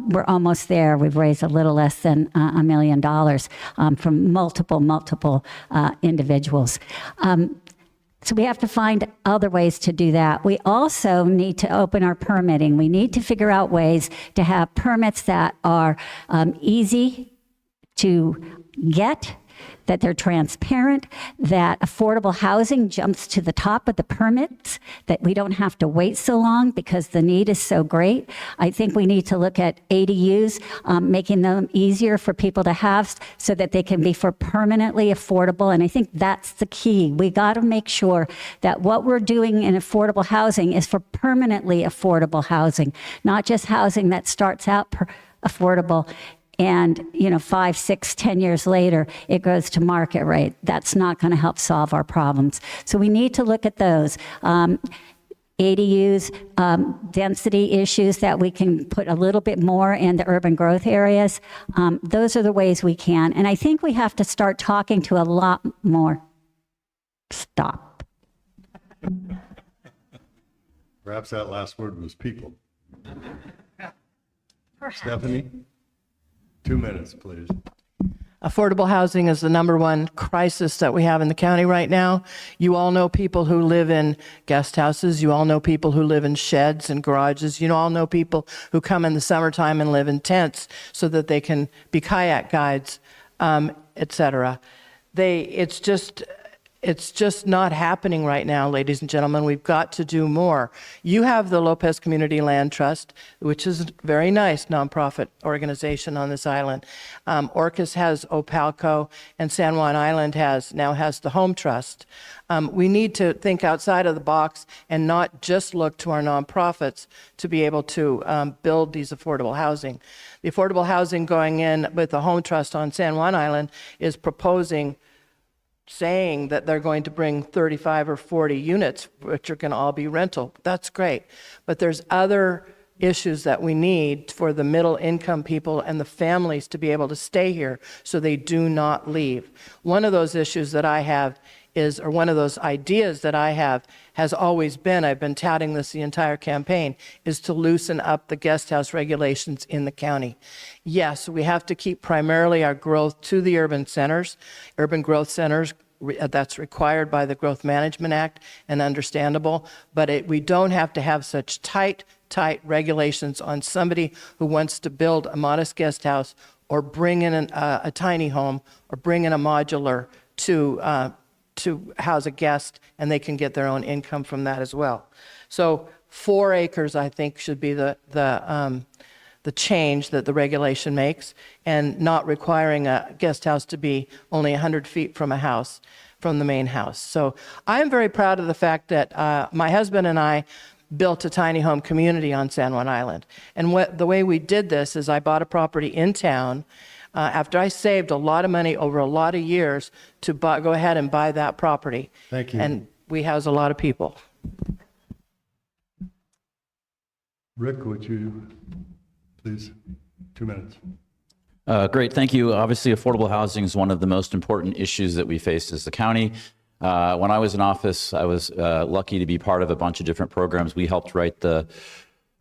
We're almost there. We've raised a little less than $1 million from multiple individuals. So we have to find other ways to do that. We also need to open our permitting. We need to figure out ways to have permits that are easy to get, that they're transparent, that affordable housing jumps to the top of the permits, that we don't have to wait so long because the need is so great. I think we need to look at ADUs, making them easier for people to have so that they can be for permanently affordable. And I think that's the key. We got to make sure that what we're doing in affordable housing is for permanently affordable housing, not just housing that starts out affordable and 5, 6, 10 years later, it goes to market rate. That's not going to help solve our problems. So we need to look at those. ADUs, density issues that we can put a little bit more in the urban growth areas. Those are the ways we can. And I think we have to start talking to a lot more. Stop. Perhaps that last word was people. Stephanie? 2 minutes, please. Affordable housing is the #1 crisis that we have in the county right now. You all know people who live in guest houses. You all know people who live in sheds and garages. You all know people who come in the summertime and live in tents so that they can be kayak guides, etc. It's just not happening right now, ladies and gentlemen. We've got to do more. You have the Lopez Community Land Trust, which is a very nice nonprofit organization on this island. Orcas has Opalco, and San Juan Island now has the Home Trust. We need to think outside of the box and not just look to our nonprofits to be able to build these affordable housing. The affordable housing going in with the Home Trust on San Juan Island is saying that they're going to bring 35 or 40 units, which are going to all be rental. That's great. But there's other issues that we need for the middle income people and the families to be able to stay here so they do not leave. One of those issues that I have or one of those ideas that I have has always been, I've been touting this the entire campaign, is to loosen up the guest house regulations in the county. Yes, we have to keep primarily our growth to the urban centers, urban growth centers. That's required by the Growth Management Act and understandable, but we don't have to have such tight regulations on somebody who wants to build a modest guest house or bring in a tiny home or bring in a modular to house a guest, and they can get their own income from that as well. So 4 acres, I think, should be the the change that the regulation makes and not requiring a guest house to be only 100 feet from a house, from the main house. So I am very proud of the fact that my husband and I built a tiny home community on San Juan Island. And the way we did this is I bought a property in town after I saved a lot of money over a lot of years to go ahead and buy that property. Thank you. And we house a lot of people. Rick, would you please, 2 minutes. Great, thank you. Obviously, affordable housing is one of the most important issues that we face as the county. When I was in office, I was lucky to be part of a bunch of different programs. We helped write the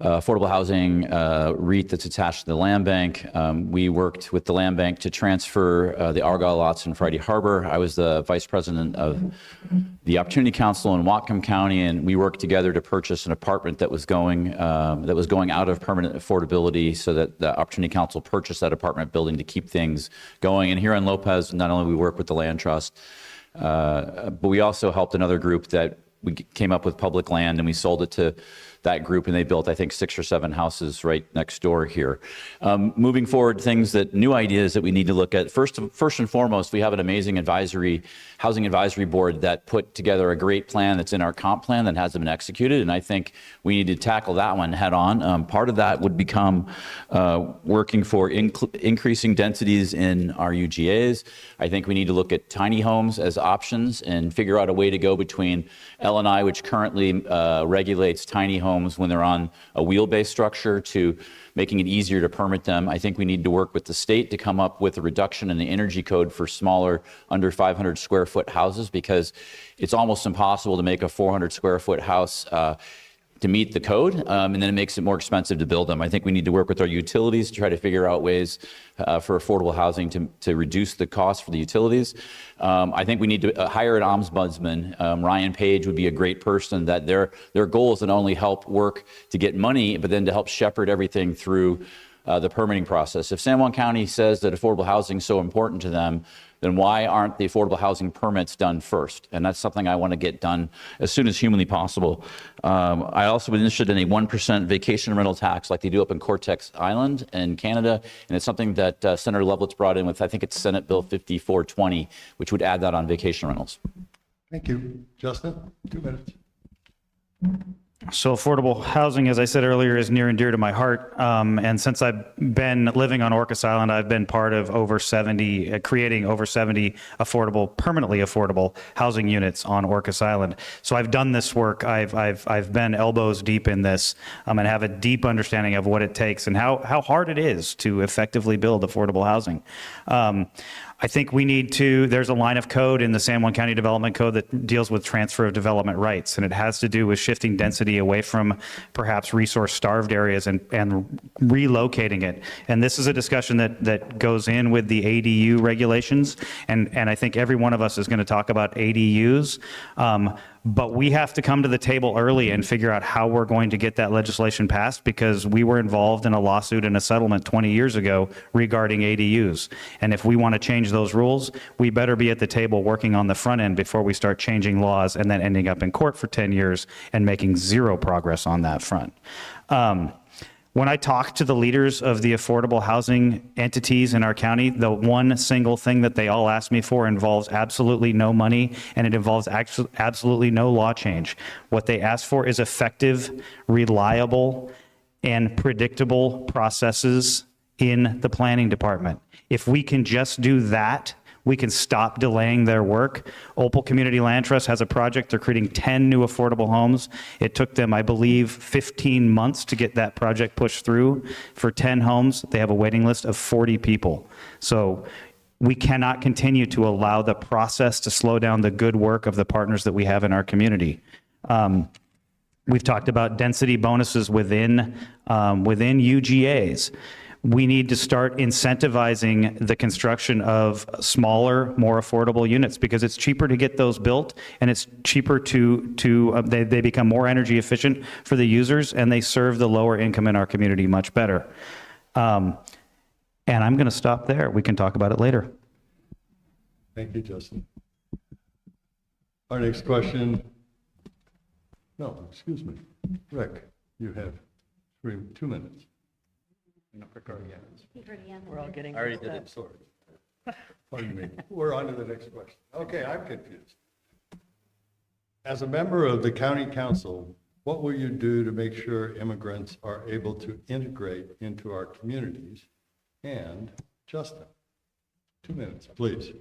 affordable housing REIT that's attached to the land bank. We worked with the land bank to transfer the Argyle lots in Friday Harbor. I was the vice president of the Opportunity Council in Whatcom County, and we worked together to purchase an apartment that was going out of permanent affordability, so that the Opportunity Council purchased that apartment building to keep things going. And here in Lopez, not only we work with the land trust, but we also helped another group that we came up with public land, and we sold it to that group, and they built, I think, 6 or 7 houses right next door here. Moving forward, new ideas that we need to look at. First and foremost, we have an amazing housing advisory board that put together a great plan that's in our comp plan that hasn't been executed, and I think we need to tackle that one head on. Part of that would become working for increasing densities in our UGAs. I think we need to look at tiny homes as options and figure out a way to go between L&I, which currently regulates tiny homes when they're on a wheel-based structure, to making it easier to permit them. I think we need to work with the state to come up with a reduction in the energy code for smaller, under 500 square foot houses, because it's almost impossible to make a 400 square foot house to meet the code, and then it makes it more expensive to build them. I think we need to work with our utilities to try to figure out ways for affordable housing to reduce the cost for the utilities. I think we need to hire an ombudsman. Ryan Page would be a great person, that their goal is to not only help work to get money, but then to help shepherd everything through the permitting process. If San Juan County says that affordable housing is so important to them, then why aren't the affordable housing permits done first? And that's something I want to get done as soon as humanly possible. I also been interested in a 1% vacation rental tax like they do up in Cortex Island in Canada. And it's something that Senator Lovett's brought in with, I think it's Senate Bill 5420, which would add that on vacation rentals. Thank you. Justin, 2 minutes. So affordable housing, as I said earlier, is near and dear to my heart. And since I've been living on Orcas Island, I've been part of creating over 70 permanently affordable housing units on Orcas Island. So I've done this work. I've been elbows deep in this, and have a deep understanding of what it takes and how hard it is to effectively build affordable housing. I think there's a line of code in the San Juan County Development Code that deals with transfer of development rights, and it has to do with shifting density away from perhaps resource-starved areas and relocating it. And this is a discussion that goes in with the ADU regulations, and I think every one of us is going to talk about ADUs. But we have to come to the table early and figure out how we're going to get that legislation passed, because we were involved in a lawsuit and a settlement 20 years ago regarding ADUs. And if we want to change those rules, we better be at the table working on the front end before we start changing laws and then ending up in court for 10 years and making zero progress on that front. When I talk to the leaders of the affordable housing entities in our county, the one single thing that they all ask me for involves absolutely no money, and it involves absolutely no law change. What they ask for is effective, reliable, and predictable processes in the planning department. If we can just do that, we can stop delaying their work. Opal Community Land Trust has a project. They're creating 10 new affordable homes. It took them, I believe, 15 months to get that project pushed through. For 10 homes, they have a waiting list of 40 people. So we cannot continue to allow the process to slow down the good work of the partners that we have in our community. We've talked about density bonuses within UGAs. We need to start incentivizing the construction of smaller, more affordable units, because it's cheaper to get those built, and it's cheaper they become more energy efficient for the users, and they serve the lower income in our community much better. And I'm going to stop there. We can talk about it later. Thank you, Justin. Our next question. No, excuse me. Rick, you have 2 minutes. We're all getting. I already did it, sorry. Pardon me. We're on to the next question. Okay, I'm confused. As a member of the county council, what will you do to make sure immigrants are able to integrate into our communities? And Justin, 2 minutes, please.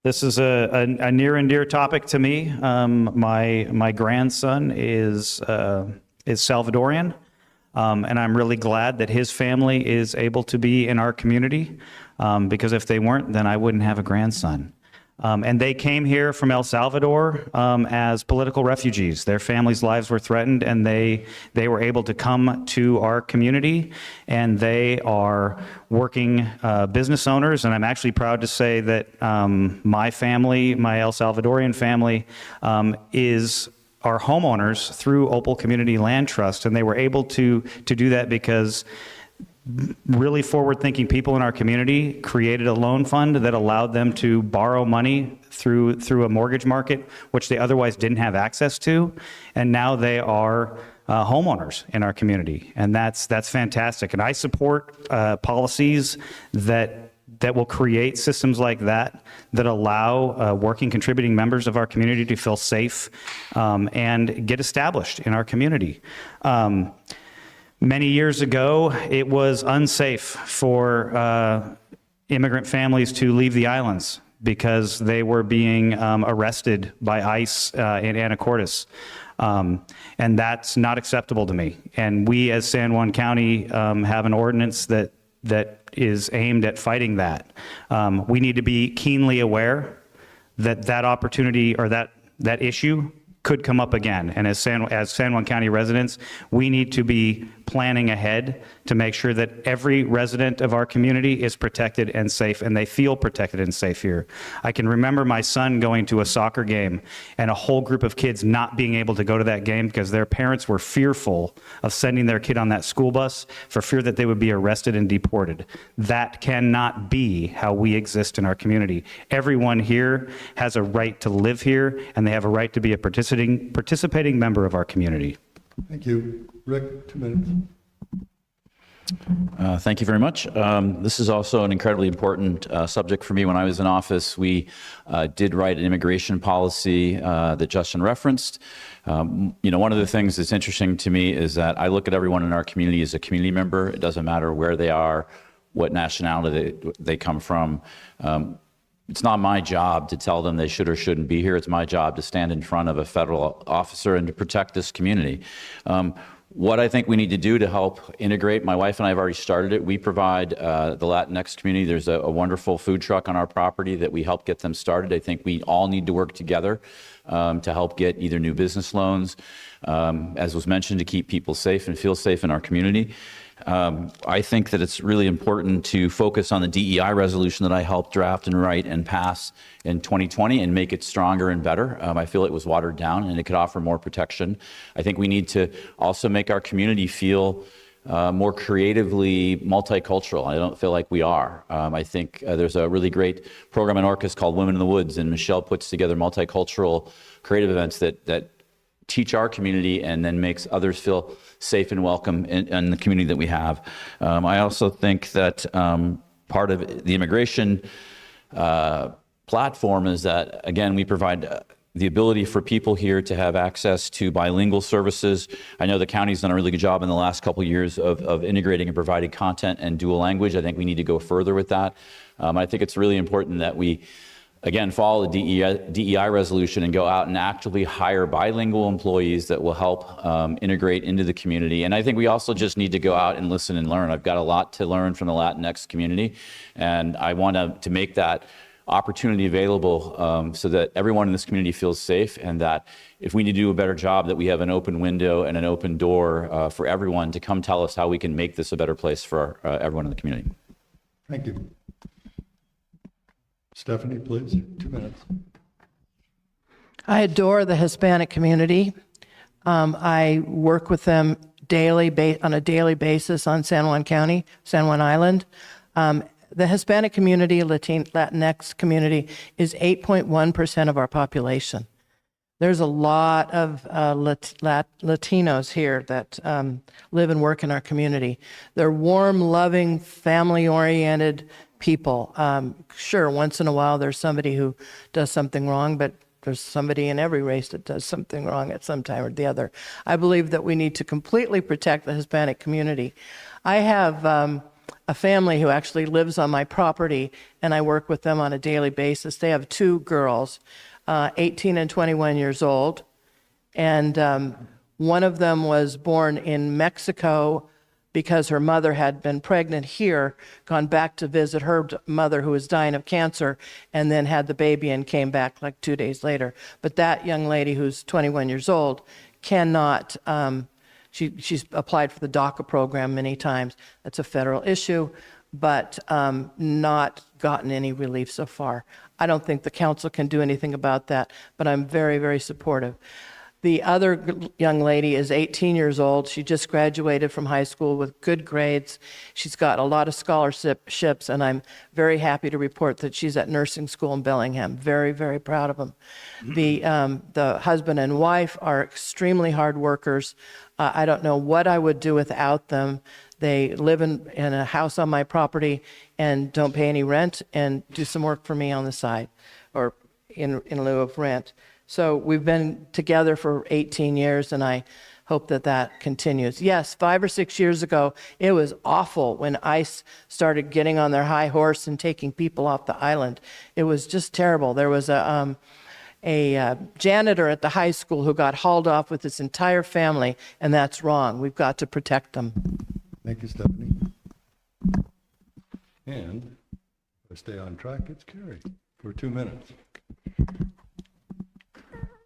This is a near and dear topic to me. My grandson is Salvadorian, and I'm really glad that his family is able to be in our community, because if they weren't, then I wouldn't have a grandson. And they came here from El Salvador as political refugees. Their families' lives were threatened, and they were able to come to our community, and they are working business owners. And I'm actually proud to say that my family, my El Salvadorian family, are homeowners through Opal Community Land Trust, and they were able to do that because really forward-thinking people in our community created a loan fund that allowed them to borrow money through a mortgage market, which they otherwise didn't have access to, and now they are homeowners in our community, and that's fantastic. And I support policies that will create systems like that allow working, contributing members of our community to feel safe and get established in our community. Many years ago, it was unsafe for immigrant families to leave the islands because they were being arrested by ICE in Anacortes. And that's not acceptable to me. And we as San Juan County have an ordinance that is aimed at fighting that. We need to be keenly aware that opportunity or that issue could come up again. And as San Juan County residents, we need to be planning ahead to make sure that every resident of our community is protected and safe, and they feel protected and safe here. I can remember my son going to a soccer game and a whole group of kids not being able to go to that game because their parents were fearful of sending their kid on that school bus for fear that they would be arrested and deported. That cannot be how we exist in our community. Everyone here has a right to live here, and they have a right to be a participating member of our community. Thank you. Rick, 2 minutes. Thank you very much. This is also an incredibly important subject for me. When I was in office, we did write an immigration policy that Justin referenced. One of the things that's interesting to me is that I look at everyone in our community as a community member. It doesn't matter where they are, what nationality they come from. It's not my job to tell them they should or shouldn't be here. It's my job to stand in front of a federal officer and to protect this community. What I think we need to do to help integrate, my wife and I have already started it. We provide the Latinx community. There's a wonderful food truck on our property that we help get them started. I think we all need to work together to help get either new business loans, as was mentioned, to keep people safe and feel safe in our community. I think that it's really important to focus on the DEI resolution that I helped draft and write and pass in 2020 and make it stronger and better. I feel it was watered down and it could offer more protection. I think we need to also make our community feel more creatively multicultural. I don't feel like we are. I think there's a really great program in Orcas called Women in the Woods, and Michelle puts together multicultural creative events that teach our community and then makes others feel safe and welcome in the community that we have. I also think that part of the immigration platform is that, again, we provide the ability for people here to have access to bilingual services. I know the county's done a really good job in the last couple of years of integrating and providing content and dual language. I think we need to go further with that. I think it's really important that we, again, follow the DEI resolution and go out and actively hire bilingual employees that will help integrate into the community. And I think we also just need to go out and listen and learn. I've got a lot to learn from the Latinx community, and I want to make that opportunity available so that everyone in this community feels safe, and that if we need to do a better job, that we have an open window and an open door for everyone to come tell us how we can make this a better place for everyone in the community. Thank you. Stephanie, please, 2 minutes. I adore the Hispanic community. I work with them on a daily basis on San Juan County, San Juan Island. The Hispanic community, Latinx community, is 8.1% of our population. There's a lot of Latinos here that live and work in our community. They're warm, loving, family-oriented people. Sure, once in a while there's somebody who does something wrong, but there's somebody in every race that does something wrong at some time or the other. I believe that we need to completely protect the Hispanic community. I have a family who actually lives on my property, and I work with them on a daily basis. They have 2 girls, 18 and 21 years old, and one of them was born in Mexico because her mother had been pregnant here, gone back to visit her mother who was dying of cancer, and then had the baby and came back like 2 days later. But that young lady who's 21 years old cannot, she's applied for the DACA program many times. That's a federal issue, but not gotten any relief so far. I don't think the council can do anything about that, but I'm very, very supportive. The other young lady is 18 years old. She just graduated from high school with good grades. She's got a lot of scholarships, and I'm very happy to report that she's at nursing school in Bellingham. Very, very proud of them. The husband and wife are extremely hard workers. I don't know what I would do without them. They live in a house on my property and don't pay any rent and do some work for me on the side or in lieu of rent. So we've been together for 18 years, and I hope that that continues. Yes, 5 or 6 years ago, it was awful when ICE started getting on their high horse and taking people off the island. It was just terrible. There was a janitor at the high school who got hauled off with his entire family, and that's wrong. We've got to protect them. Thank you, Stephanie. And if I stay on track, it's Kari for 2 minutes.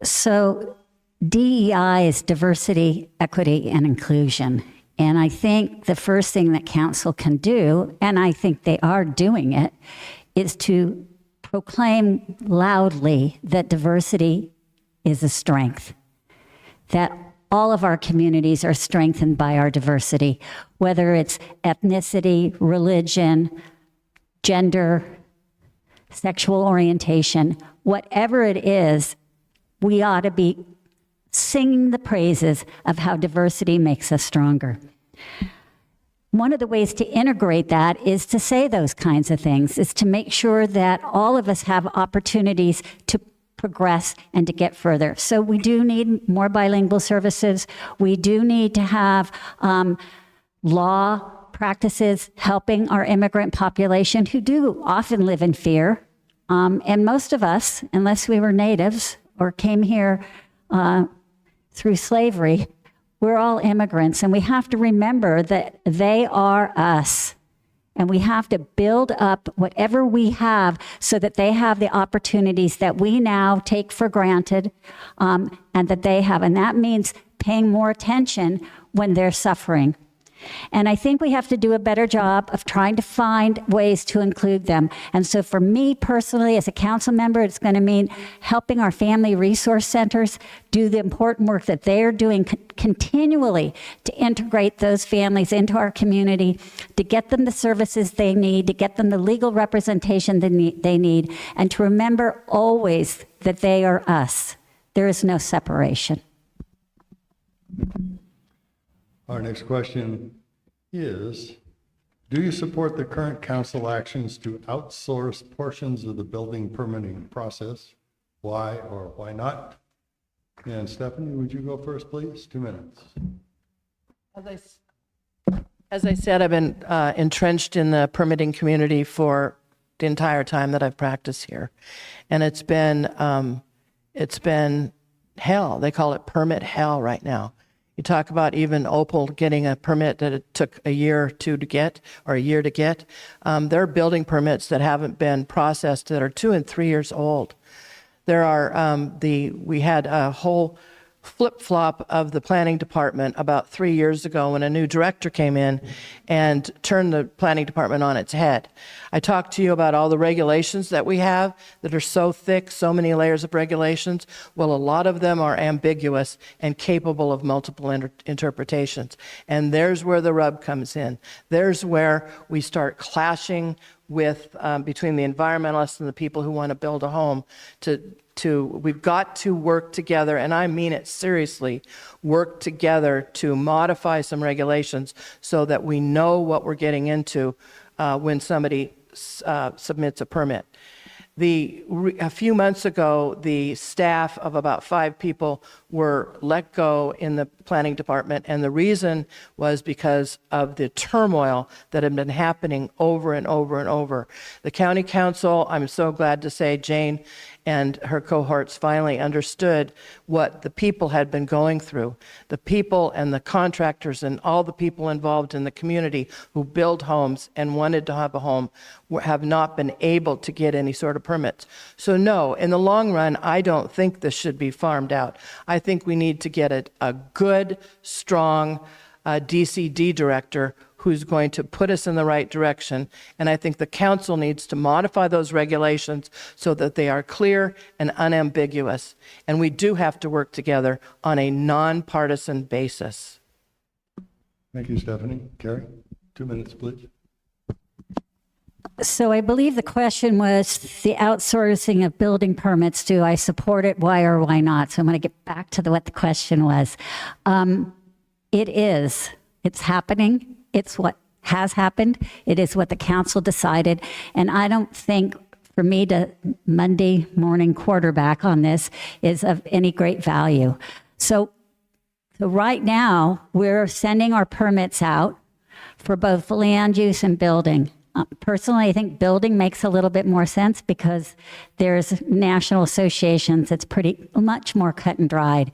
So DEI is diversity, equity, and inclusion. And I think the first thing that council can do, and I think they are doing it, is to proclaim loudly that diversity is a strength, that all of our communities are strengthened by our diversity, whether it's ethnicity, religion, gender, sexual orientation, whatever it is, we ought to be singing the praises of how diversity makes us stronger. One of the ways to integrate that is to say those kinds of things, is to make sure that all of us have opportunities to progress and to get further. So we do need more bilingual services. We do need to have law practices helping our immigrant population who do often live in fear. And most of us, unless we were natives or came here through slavery, we're all immigrants, and we have to remember that they are us. And we have to build up whatever we have so that they have the opportunities that we now take for granted and that they have. And that means paying more attention when they're suffering. And I think we have to do a better job of trying to find ways to include them. And so for me personally, as a council member, it's going to mean helping our family resource centers do the important work that they're doing continually to integrate those families into our community, to get them the services they need, to get them the legal representation they need, and to remember always that they are us. There is no separation. Our next question is, do you support the current council actions to outsource portions of the building permitting process? Why or why not? And Stephanie, would you go first, please? 2 minutes. As I said, I've been entrenched in the permitting community for the entire time that I've practiced here. And it's been hell. They call it permit hell right now. You talk about even Opal getting a permit that it took a year or two to get, or a year to get. There are building permits that haven't been processed that are 2 and 3 years old. There are we had a whole flip-flop of the planning department about 3 years ago when a new director came in and turned the planning department on its head. I talked to you about all the regulations that we have that are so thick, so many layers of regulations. Well, a lot of them are ambiguous and capable of multiple interpretations. And there's where the rub comes in. There's where we start clashing with between the environmentalists and the people who want to build a home to we've got to work together, and I mean it seriously, work together to modify some regulations so that we know what we're getting into when somebody submits a permit. A few months ago, the staff of about 5 people were let go in the planning department, and the reason was because of the turmoil that had been happening over and over and over. The county council, I'm so glad to say, Jane and her cohorts finally understood what the people had been going through. The people and the contractors and all the people involved in the community who build homes and wanted to have a home have not been able to get any sort of permits. So no, in the long run, I don't think this should be farmed out. I think we need to get a good, strong DCD director who's going to put us in the right direction. And I think the council needs to modify those regulations so that they are clear and unambiguous. And we do have to work together on a nonpartisan basis. Thank you, Stephanie. Kari, 2 minutes, please. So I believe the question was the outsourcing of building permits. Do I support it? Why or why not? So I'm going to get back to what the question was. It is. It's happening. It's what has happened. It is what the council decided. And I don't think for me to Monday morning quarterback on this is of any great value. So right now, we're sending our permits out for both land use and building. Personally, I think building makes a little bit more sense because there's national associations. It's pretty much more cut and dried.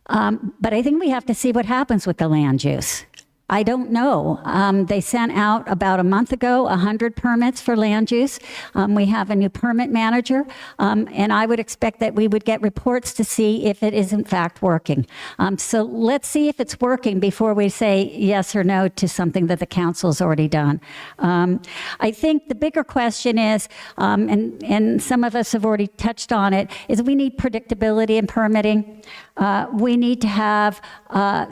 But I think we have to see what happens with the land use. I don't know. They sent out about a month ago 100 permits for land use. We have a new permit manager, and I would expect that we would get reports to see if it is in fact working. So let's see if it's working before we say yes or no to something that the council's already done. I think the bigger question is, and some of us have already touched on it, is we need predictability in permitting. We need to have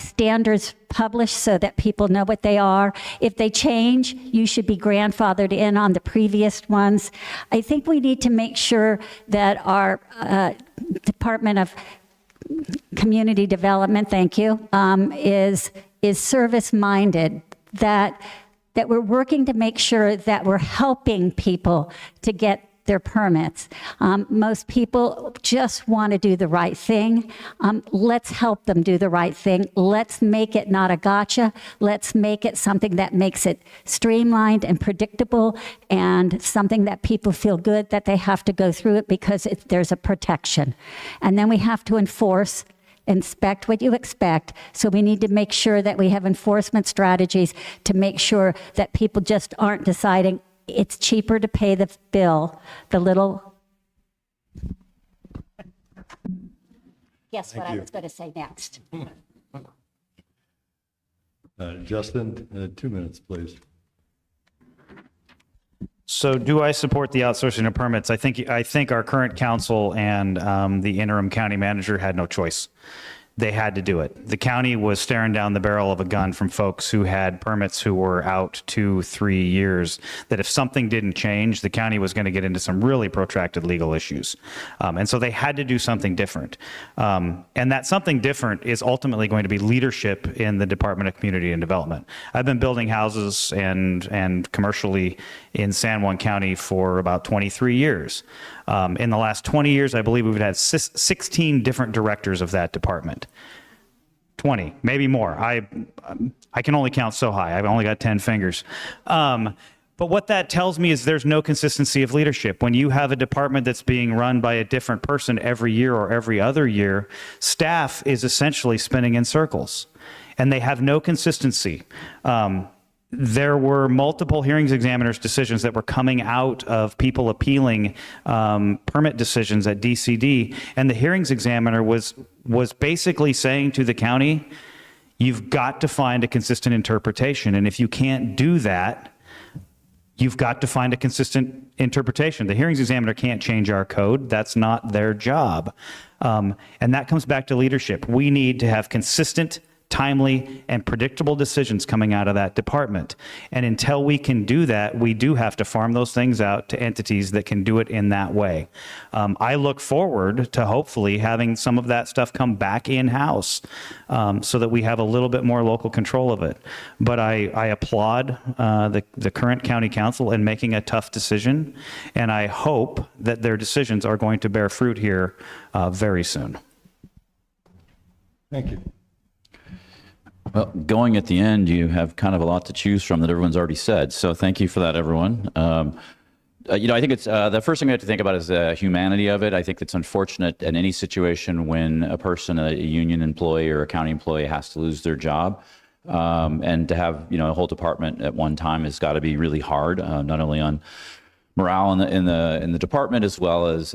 standards published so that people know what they are. If they change, you should be grandfathered in on the previous ones. I think we need to make sure that our Department of Community Development, thank you, is service-minded, that we're working to make sure that we're helping people to get their permits. Most people just want to do the right thing. Let's help them do the right thing. Let's make it not a gotcha. Let's make it something that makes it streamlined and predictable and something that people feel good that they have to go through it because there's a protection. And then we have to inspect what you expect. So we need to make sure that we have enforcement strategies to make sure that people just aren't deciding it's cheaper to pay the bill, the little. Guess what I was going to say next. Justin, 2 minutes, please. So do I support the outsourcing of permits? I think our current council and the interim county manager had no choice. They had to do it. The county was staring down the barrel of a gun from folks who had permits who were out 2-3 years, that if something didn't change, the county was going to get into some really protracted legal issues. And so they had to do something different. And that something different is ultimately going to be leadership in the Department of Community and Development. I've been building houses and commercially in San Juan County for about 23 years. In the last 20 years, I believe we've had 16 different directors of that department. 20, maybe more. I can only count so high. I've only got 10 fingers. But what that tells me is there's no consistency of leadership. When you have a department that's being run by a different person every year or every other year, staff is essentially spinning in circles, and they have no consistency. There were multiple hearings examiners' decisions that were coming out of people appealing permit decisions at DCD, and the hearings examiner was basically saying to the county, you've got to find a consistent interpretation, and if you can't do that, you've got to find a consistent interpretation. The hearings examiner can't change our code. That's not their job. And that comes back to leadership. We need to have consistent timely, and predictable decisions coming out of that department. And until we can do that, we do have to farm those things out to entities that can do it in that way. I look forward to hopefully having some of that stuff come back in-house so that we have a little bit more local control of it. But I applaud the current county council in making a tough decision, and I hope that their decisions are going to bear fruit here very soon. Thank you. Well, going at the end, you have kind of a lot to choose from that everyone's already said. So thank you for that, everyone. I think it's the first thing we have to think about is the humanity of it. I think it's unfortunate in any situation when a person, a union employee or a county employee, has to lose their job. And to have a whole department at one time has got to be really hard, not only on morale in the department as well as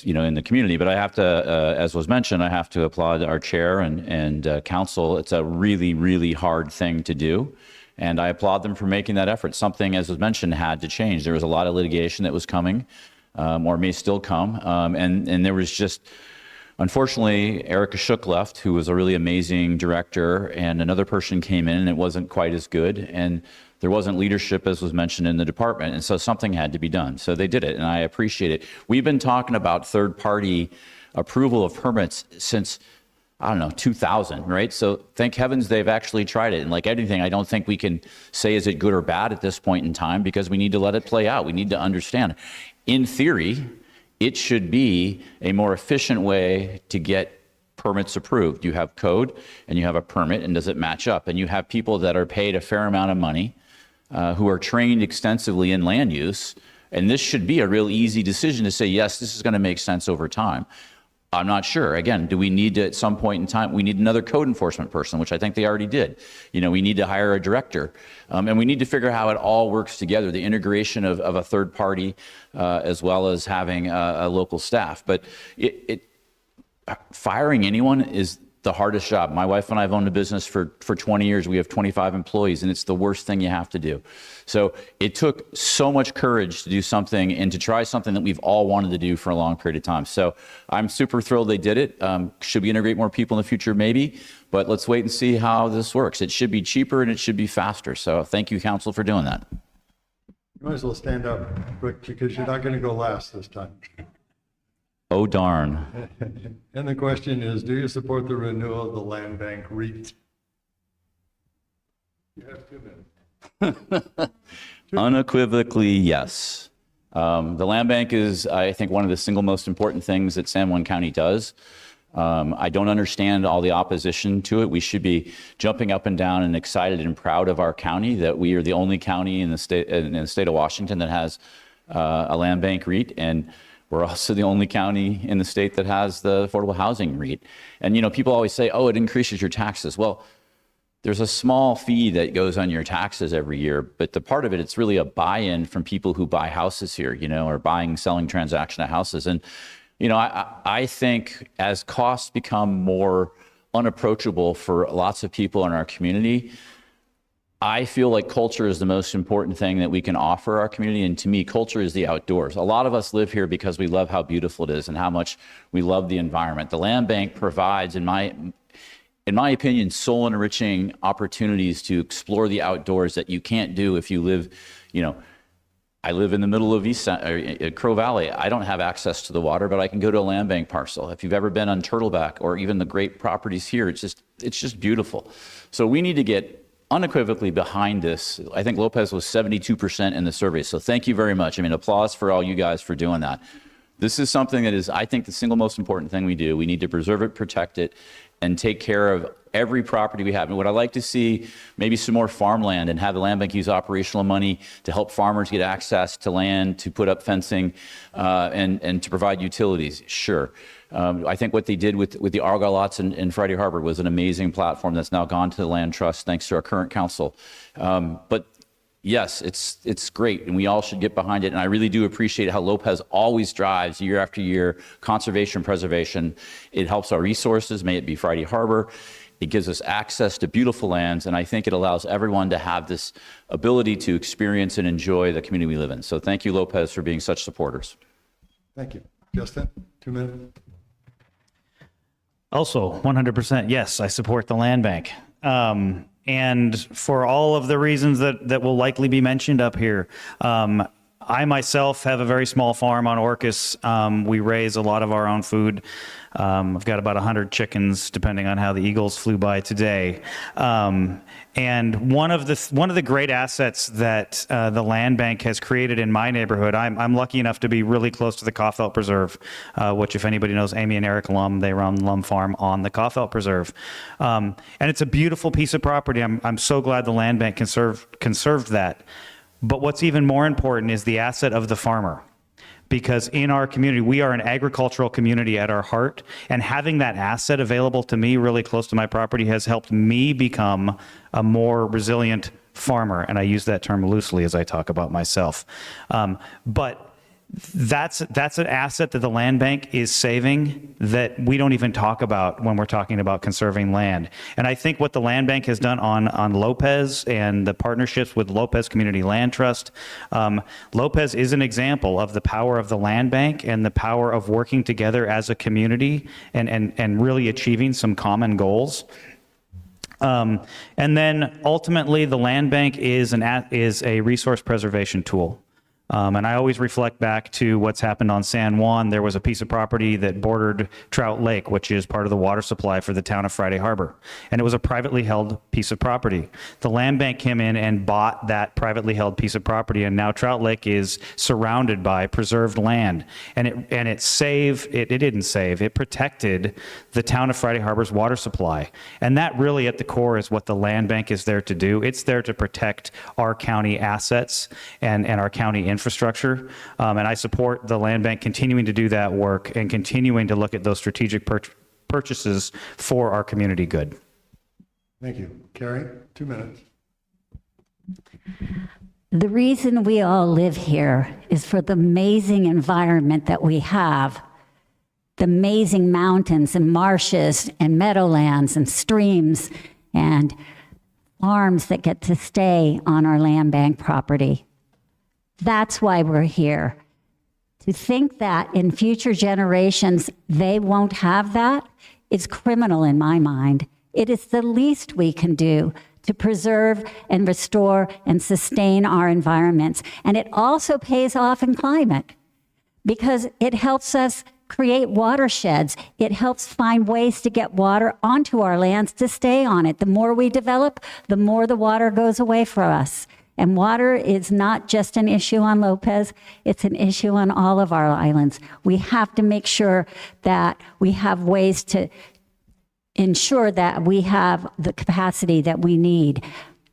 in the community. But I have to, as was mentioned, I have to applaud our chair and council. It's a really, really hard thing to do. And I applaud them for making that effort. Something, as was mentioned, had to change. There was a lot of litigation that was coming or may still come. And there was just, unfortunately, Erica Shook left, who was a really amazing director, and another person came in and it wasn't quite as good. And there wasn't leadership, as was mentioned, in the department. And so something had to be done. So they did it, and I appreciate it. We've been talking about third-party approval of permits since, 2000, right? So thank heavens they've actually tried it. And like anything, I don't think we can say is it good or bad at this point in time, because we need to let it play out. We need to understand. In theory, it should be a more efficient way to get permits approved. You have code and you have a permit, and does it match up? And you have people that are paid a fair amount of money who are trained extensively in land use. And this should be a real easy decision to say, yes, this is going to make sense over time. I'm not sure. Again, do we need to, at some point in time, we need another code enforcement person, which I think they already did. We need to hire a director. And we need to figure out how it all works together, the integration of a third party as well as having a local staff. But firing anyone is the hardest job. My wife and I have owned a business for 20 years. We have 25 employees, and it's the worst thing you have to do. So it took so much courage to do something and to try something that we've all wanted to do for a long period of time. So I'm super thrilled they did it. Should we integrate more people in the future? Maybe, but let's wait and see how this works. It should be cheaper and it should be faster. So thank you, council, for doing that. You might as well stand up, Rick, because you're not going to go last this time. Oh, darn. And the question is, do you support the renewal of the land bank REIT? You have 2 minutes. Unequivocally, yes. The land bank is, I think, one of the single most important things that San Juan County does. I don't understand all the opposition to it. We should be jumping up and down and excited and proud of our county, that we are the only county in the state of Washington that has a land bank REIT. And we're also the only county in the state that has the affordable housing REIT. And, people always say, oh, it increases your taxes. Well, there's a small fee that goes on your taxes every year, but the part of it, it's really a buy-in from people who buy houses here, or buying, selling transaction of houses. And, I think as costs become more unapproachable for lots of people in our community, I feel like culture is the most important thing that we can offer our community. And to me, culture is the outdoors. A lot of us live here because we love how beautiful it is and how much we love the environment. The land bank provides, in my opinion, soul enriching opportunities to explore the outdoors that you can't do if you live, I live in the middle of Crow Valley. I don't have access to the water, but I can go to a land bank parcel. If you've ever been on Turtleback or even the great properties here, it's just beautiful. So we need to get unequivocally behind this. I think Lopez was 72% in the survey. So thank you very much. Applause for all you guys for doing that. This is something that is, I think, the single most important thing we do. We need to preserve it, protect it, and take care of every property we have. And what I'd like to see, maybe some more farmland, and have the land bank use operational money to help farmers get access to land, to put up fencing, and to provide utilities. Sure. I think what they did with the Argyle lots in Friday Harbor was an amazing platform that's now gone to the Land Trust thanks to our current council. But yes, it's great, and we all should get behind it. And I really do appreciate how Lopez always drives year after year conservation, preservation. It helps our resources, may it be Friday Harbor. It gives us access to beautiful lands, and I think it allows everyone to have this ability to experience and enjoy the community we live in. So thank you, Lopez, for being such supporters. Thank you. Justin, 2 minutes. Also, 100% yes, I support the land bank. And for all of the reasons that will likely be mentioned up here, I myself have a very small farm on Orcas. We raise a lot of our own food. I've got about 100 chickens, depending on how the eagles flew by today. And one of the great assets that the land bank has created in my neighborhood, I'm lucky enough to be really close to the Caulfield Preserve, which, if anybody knows Amy and Eric Lum, they run Lum Farm on the Caulfield Preserve. And it's a beautiful piece of property. I'm so glad the land bank conserved that. But what's even more important is the asset of the farmer. Because in our community, we are an agricultural community at our heart, and having that asset available to me really close to my property has helped me become a more resilient farmer. And I use that term loosely as I talk about myself. But that's an asset that the land bank is saving that we don't even talk about when we're talking about conserving land. And I think what the land bank has done on Lopez and the partnerships with Lopez Community Land Trust, Lopez is an example of the power of the land bank and the power of working together as a community and really achieving some common goals. And then ultimately the land bank is a resource preservation tool. And I always reflect back to what's happened on San Juan. There was a piece of property that bordered Trout Lake, which is part of the water supply for the town of Friday Harbor. And it was a privately held piece of property. The land bank came in and bought that privately held piece of property, and now Trout Lake is surrounded by preserved land. And it protected the town of Friday Harbor's water supply. And that really at the core is what the land bank is there to do. It's there to protect our county assets and our county infrastructure, and I support the land bank continuing to do that work and continuing to look at those strategic purchases for our community good. Thank you. Kari, 2 minutes. The reason we all live here is for the amazing environment that we have, the amazing mountains and marshes and meadowlands and streams and farms that get to stay on our land bank property. That's why we're here. To think that in future generations they won't have that is criminal in my mind. It is the least we can do to preserve and restore and sustain our environments. And it also pays off in climate because it helps us create watersheds. It helps find ways to get water onto our lands to stay on it. The more we develop, the more the water goes away from us. And water is not just an issue on Lopez, it's an issue on all of our islands. We have to make sure that we have ways to ensure that we have the capacity that we need.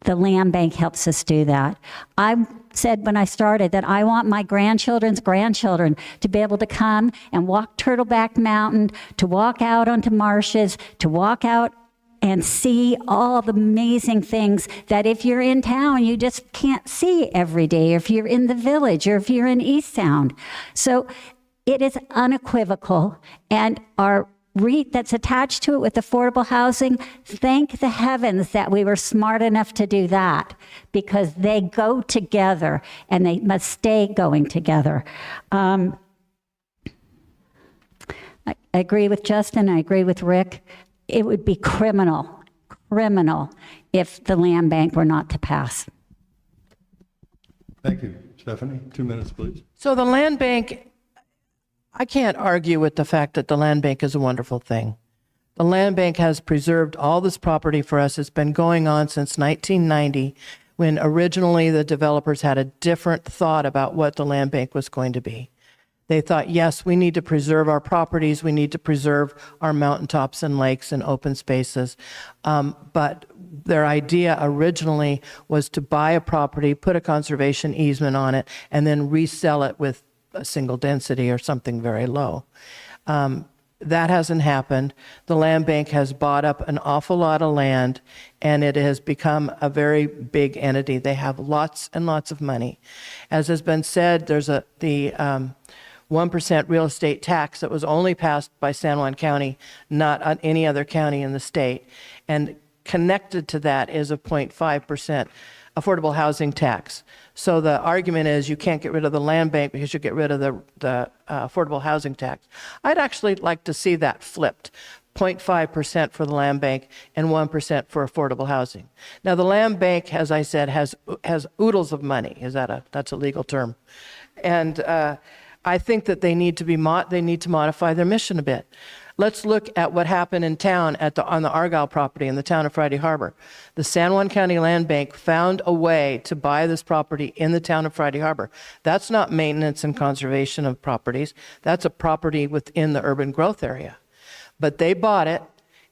The land bank helps us do that. I said when I started that I want my grandchildren's grandchildren to be able to come and walk Turtleback Mountain, to walk out onto marshes, to walk out and see all the amazing things that if you're in town, you just can't see every day, or if you're in the village, or if you're in East Sound. So it is unequivocal. And our REIT that's attached to it with affordable housing, thank the heavens that we were smart enough to do that, because they go together and they must stay going together. I agree with Justin, I agree with Rick. It would be criminal if the land bank were not to pass. Thank you. Stephanie, 2 minutes, please. So the land bank, I can't argue with the fact that the land bank is a wonderful thing. The land bank has preserved all this property for us. It's been going on since 1990, when originally the developers had a different thought about what the land bank was going to be. They thought, yes, we need to preserve our properties, we need to preserve our mountaintops and lakes and open spaces. But their idea originally was to buy a property, put a conservation easement on it, and then resell it with a single density or something very low. That hasn't happened. The land bank has bought up an awful lot of land, and it has become a very big entity. They have lots and lots of money. As has been said, there's the 1% real estate tax that was only passed by San Juan County, not any other county in the state. And connected to that is a 0.5% affordable housing tax. So the argument is you can't get rid of the land bank because you get rid of the affordable housing tax. I'd actually like to see that flipped. 0.5% for the land bank, and 1% for affordable housing. Now, the land bank, as I said, has oodles of money. That's a legal term? And I think that they need to modify their mission a bit. Let's look at what happened in town on the Argyle property in the town of Friday Harbor. The San Juan County Land Bank found a way to buy this property in the town of Friday Harbor. That's not maintenance and conservation of properties. That's a property within the urban growth area. But they bought it,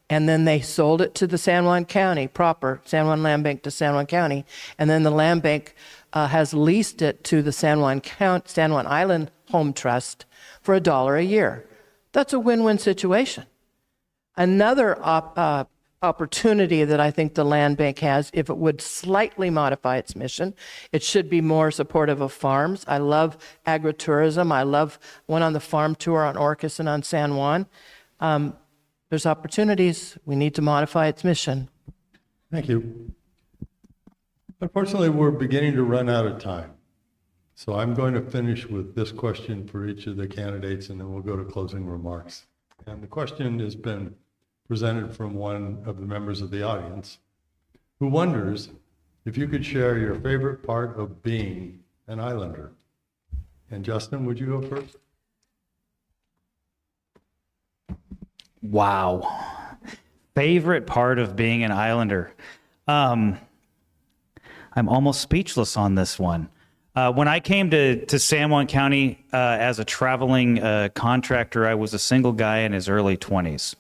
and then they sold it to the San Juan County proper, San Juan Land Bank to San Juan County, and then the land bank has leased it to the San Juan Island Home Trust for $1 a year. That's a win-win situation. Another opportunity that I think the land bank has, if it would slightly modify its mission, it should be more supportive of farms. I love agritourism. Went on the farm tour on Orcas and on San Juan. There's opportunities. We need to modify its mission. Thank you. Unfortunately, we're beginning to run out of time. So I'm going to finish with this question for each of the candidates, and then we'll go to closing remarks. And the question has been presented from one of the members of the audience who wonders if you could share your favorite part of being an Islander. And Justin, would you go first? Wow. Favorite part of being an Islander. I'm almost speechless on this one. When I came to San Juan County as a traveling contractor, I was a single guy in his early 20s.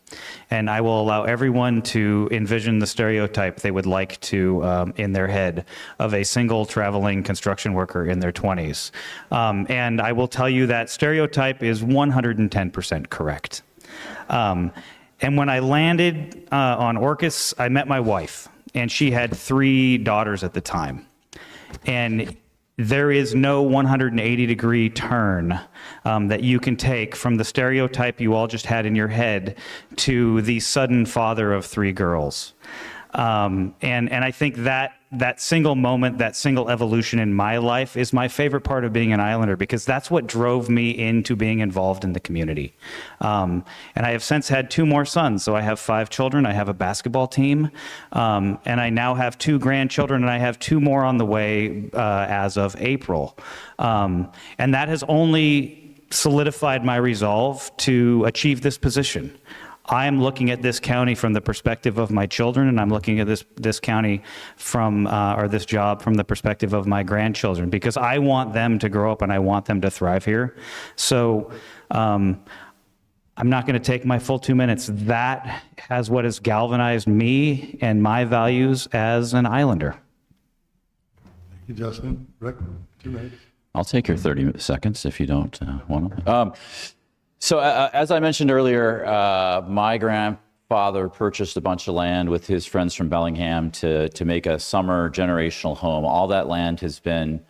And I will allow everyone to envision the stereotype they would like to in their head of a single traveling construction worker in their 20s. And I will tell you that stereotype is 110% correct. And when I landed on Orcas, I met my wife, and she had 3 daughters at the time. And there is no 180-degree turn that you can take from the stereotype you all just had in your head to the sudden father of 3 girls. And I think that single moment, that single evolution in my life is my favorite part of being an Islander, because that's what drove me into being involved in the community. And I have since had 2 more sons. So I have 5 children. I have a basketball team. And I now have 2 grandchildren, and I have 2 more on the way as of April. And that has only solidified my resolve to achieve this position. I am looking at this county from the perspective of my children, and I'm looking at this county from, or this job from the perspective of my grandchildren, because I want them to grow up and I want them to thrive here. So I'm not going to take my full 2 minutes. That has what has galvanized me and my values as an Islander. Thank you, Justin. Rick, 2 minutes. I'll take your 30 seconds if you don't want to. So as I mentioned earlier, my grandfather purchased a bunch of land with his friends from Bellingham to make a summer generational home. All that land has been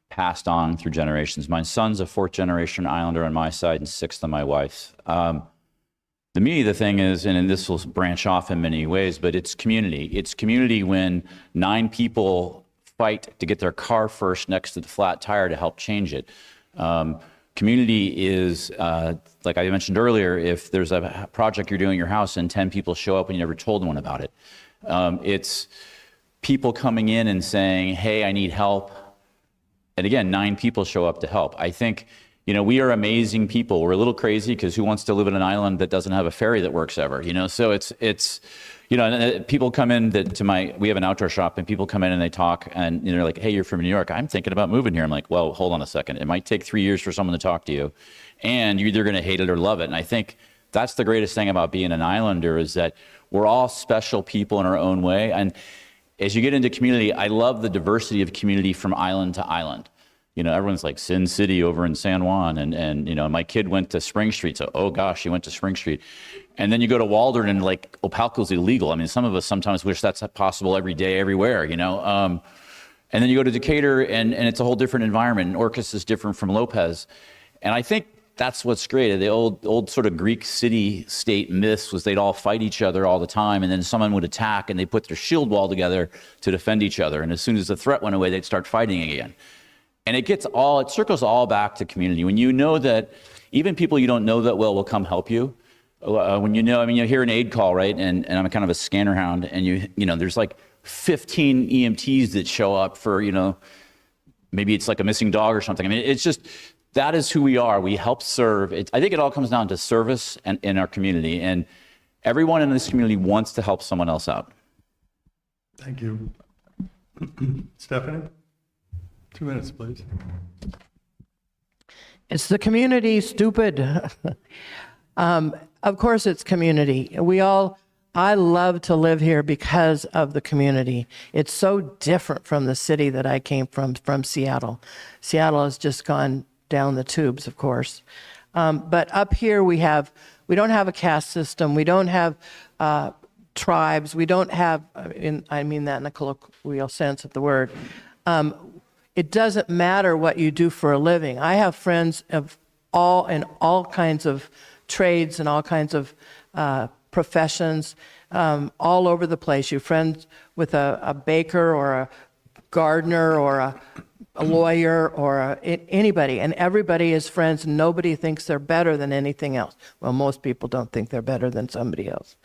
passed on through generations. My son's a 4th generation Islander on my side and 6th on my wife's. The meaning of the thing is, and this will branch off in many ways, but it's community. It's community when 9 people fight to get their car first next to the flat tire to help change it. Community is, like I mentioned earlier, if there's a project you're doing at your house and 10 people show up and you never told anyone about it. It's people coming in and saying, hey, I need help. And again, 9 people show up to help. I think, we are amazing people. We're a little crazy because who wants to live in an island that doesn't have a ferry that works ever, So it's people come in we have an outdoor shop, and people come in and they talk and they're like, hey, you're from New York. I'm thinking about moving here. I'm like, well, hold on a second. It might take 3 years for someone to talk to you, and you're either going to hate it or love it. And I think that's the greatest thing about being an Islander, is that we're all special people in our own way. And as you get into community, I love the diversity of community from island to island. Everyone's like Sin City over in San Juan, and my kid went to Spring Street, so oh gosh, he went to Spring Street. And then you go to Waldron and like Opalco's illegal. I mean, some of us sometimes wish that's possible every day, everywhere, And then you go to Decatur and it's a whole different environment. And Orcas is different from Lopez. And I think that's what's great. The old sort of Greek city-state myths was they'd all fight each other all the time, and then someone would attack and they put their shield wall together to defend each other. And as soon as the threat went away, they'd start fighting again. And it circles all back to community. When you know that even people you don't know that well will come help you. when you hear an aid call, right? And I'm kind of a scanner hound, and there's like 15 EMTs that show up for, maybe it's like a missing dog or something. I mean, it's just, that is who we are. We help serve. I think it all comes down to service and in our community, and everyone in this community wants to help someone else out. Thank you. Stephanie, 2 minutes, please. It's the community, stupid. Of course it's community. I love to live here because of the community. It's so different from the city that I came from Seattle. Seattle has just gone down the tubes, of course. But up here we don't have a caste system. We don't have tribes. We don't have, I mean that in a colloquial sense of the word. It doesn't matter what you do for a living. I have friends in all kinds of trades and all kinds of professions all over the place. You're friends with a baker or a gardener or a lawyer or anybody, and everybody is friends, and nobody thinks they're better than anything else. Well, most people don't think they're better than somebody else.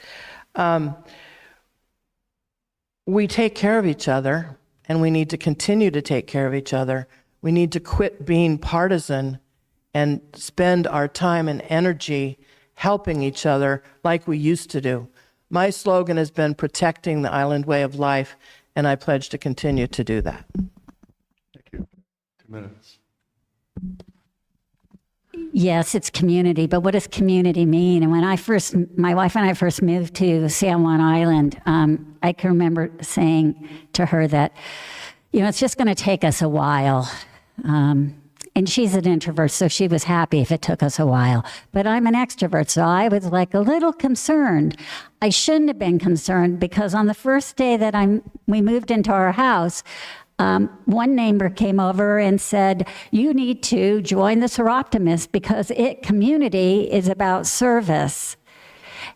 We take care of each other, and we need to continue to take care of each other. We need to quit being partisan and spend our time and energy helping each other like we used to do. My slogan has been protecting the island way of life, and I pledge to continue to do that. Thank you. 2 minutes. Yes, it's community, but what does community mean? And when my wife and I first moved to San Juan Island, I can remember saying to her that, it's just going to take us a while. And she's an introvert, so she was happy if it took us a while. But I'm an extrovert, so I was like a little concerned. I shouldn't have been concerned, because on the first day that we moved into our house, one neighbor came over and said, you need to join the Seroptimist because community is about service.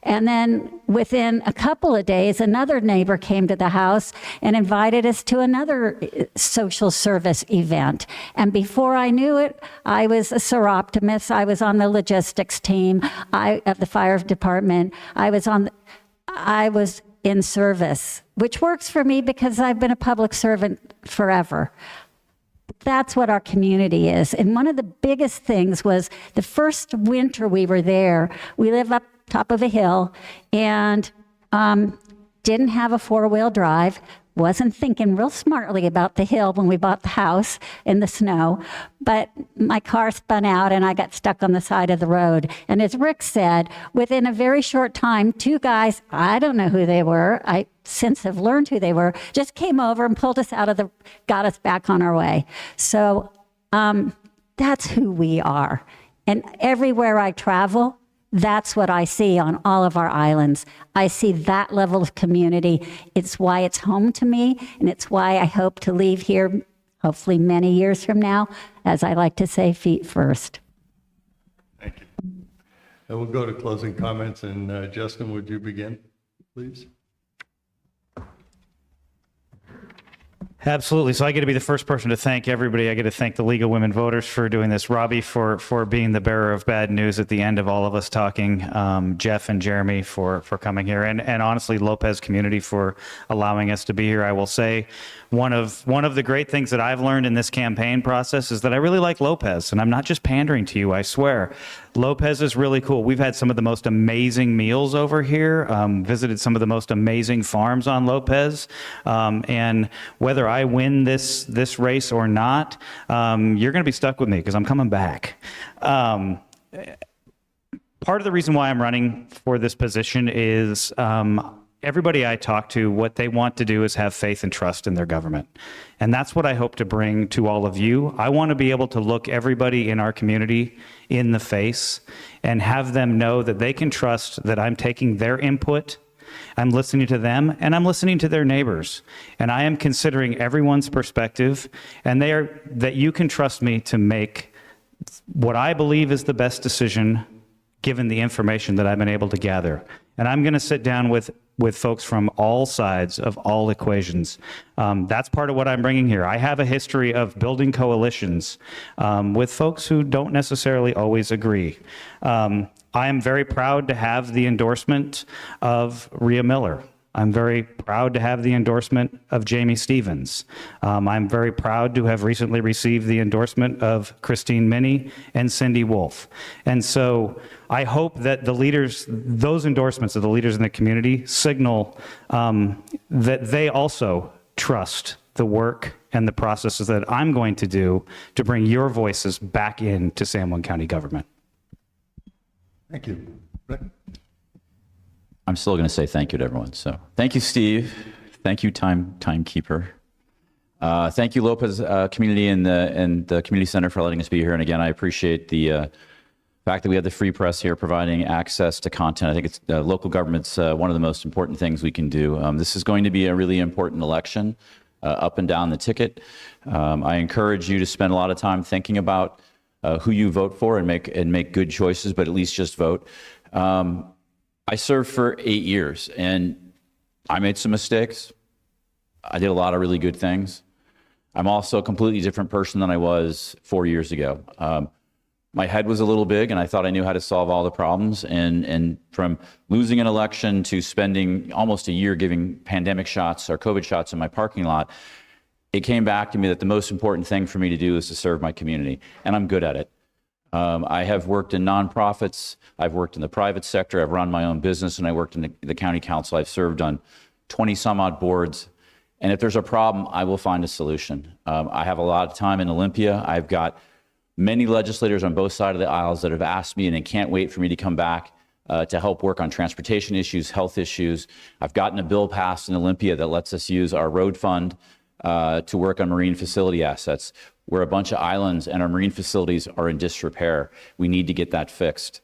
And then within a couple of days, another neighbor came to the house and invited us to another social service event. And before I knew it, I was a Seroptimist. I was on the logistics team of the fire department. I was in service, which works for me because I've been a public servant forever. That's what our community is. And one of the biggest things was the first winter we were there, we live up top of a hill and didn't have a four-wheel drive, wasn't thinking real smartly about the hill when we bought the house in the snow, but my car spun out and I got stuck on the side of the road. And as Rick said, within a very short time, two guys, I don't know who they were, I since have learned who they were, just came over and pulled us got us back on our way. So that's who we are. And everywhere I travel, that's what I see on all of our islands. I see that level of community. It's why it's home to me, and it's why I hope to leave here, hopefully many years from now, as I like to say, feet first. Thank you. And we'll go to closing comments, and Justin, would you begin, please? Absolutely. So I get to be the first person to thank everybody. I get to thank the League of Women Voters for doing this, Robbie for being the bearer of bad news at the end of all of us talking, Jeff and Jeremy for coming here, and honestly, Lopez community for allowing us to be here. I will say one of the great things that I've learned in this campaign process is that I really like Lopez, and I'm not just pandering to you, I swear. Lopez is really cool. We've had some of the most amazing meals over here, visited some of the most amazing farms on Lopez, and whether I win this race or not, you're going to be stuck with me because I'm coming back. Part of the reason why I'm running for this position is everybody I talk to, what they want to do is have faith and trust in their government. And that's what I hope to bring to all of you. I want to be able to look everybody in our community in the face and have them know that they can trust that I'm taking their input, I'm listening to them, and I'm listening to their neighbors. And I am considering everyone's perspective, and that you can trust me to make what I believe is the best decision given the information that I've been able to gather. And I'm going to sit down with folks from all sides of all equations. That's part of what I'm bringing here. I have a history of building coalitions with folks who don't necessarily always agree. I am very proud to have the endorsement of Rhea Miller. I'm very proud to have the endorsement of Jamie Stevens. I'm very proud to have recently received the endorsement of Christine Minnie and Cindy Wolf. And so I hope that the leaders, those endorsements of the leaders in the community signal that they also trust the work and the processes that I'm going to do to bring your voices back into San Juan County government. Thank you. Rick? I'm still going to say thank you to everyone. So thank you, Steve. Thank you, timekeeper. Thank you, Lopez community and the community center for letting us be here. And again, I appreciate the fact that we have the free press here providing access to content. I think it's local government's one of the most important things we can do. This is going to be a really important election up and down the ticket. I encourage you to spend a lot of time thinking about who you vote for and make good choices, but at least just vote. I served for 8 years and I made some mistakes. I did a lot of really good things. I'm also a completely different person than I was 4 years ago. My head was a little big and I thought I knew how to solve all the problems. And from losing an election to spending almost a year giving pandemic shots or COVID shots in my parking lot, it came back to me that the most important thing for me to do is to serve my community. And I'm good at it. I have worked in nonprofits, I've worked in the private sector, I've run my own business, and I worked in the county council. I've served on 20 some odd boards. And if there's a problem, I will find a solution. I have a lot of time in Olympia. I've got many legislators on both sides of the aisles that have asked me and they can't wait for me to come back to help work on transportation issues, health issues. I've gotten a bill passed in Olympia that lets us use our road fund to work on marine facility assets. We're a bunch of islands and our marine facilities are in disrepair. We need to get that fixed.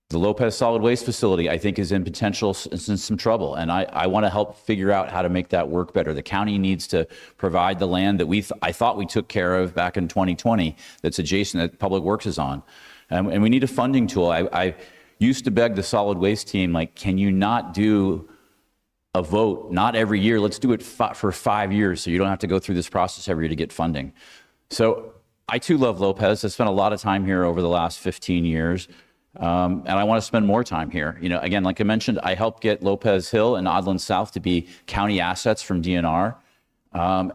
The Lopez solid waste facility, I think, is in some trouble, and I want to help figure out how to make that work better. The county needs to provide the land that I thought we took care of back in 2020 that's adjacent that Public Works is on. And we need a funding tool. I used to beg the solid waste team, like, can you not do a vote, not every year, let's do it for 5 years so you don't have to go through this process every year to get funding. So I too love Lopez. I spent a lot of time here over the last 15 years. And I want to spend more time here. You know, again, like I mentioned, I helped get Lopez Hill and Odland South to be county assets from DNR. And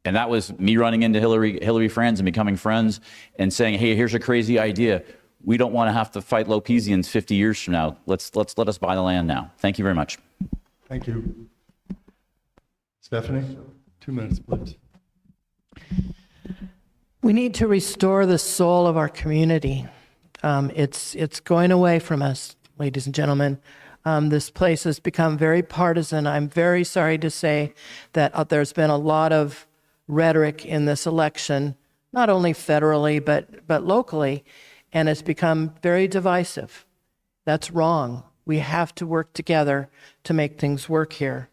that was me running into Hillary Franz and becoming friends and saying, hey, here's a crazy idea. We don't want to have to fight Lopesians 50 years from now. Let us buy the land now. Thank you very much. Thank you. Stephanie, 2 minutes, please. We need to restore the soul of our community. It's going away from us, ladies and gentlemen. This place has become very partisan. I'm very sorry to say that there's been a lot of rhetoric in this election, not only federally, but locally, and it's become very divisive. That's wrong. We have to work together to make things work here.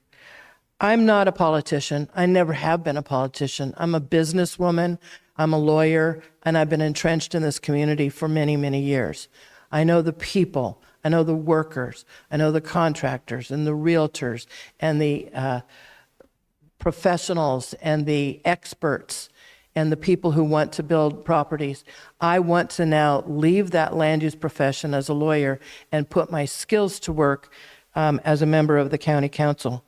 I'm not a politician. I never have been a politician. I'm a businesswoman. I'm a lawyer, and I've been entrenched in this community for many, many years. I know the people. I know the workers. I know the contractors and the realtors and the professionals and the experts and the people who want to build properties. I want to now leave that land use profession as a lawyer and put my skills to work as a member of the county council.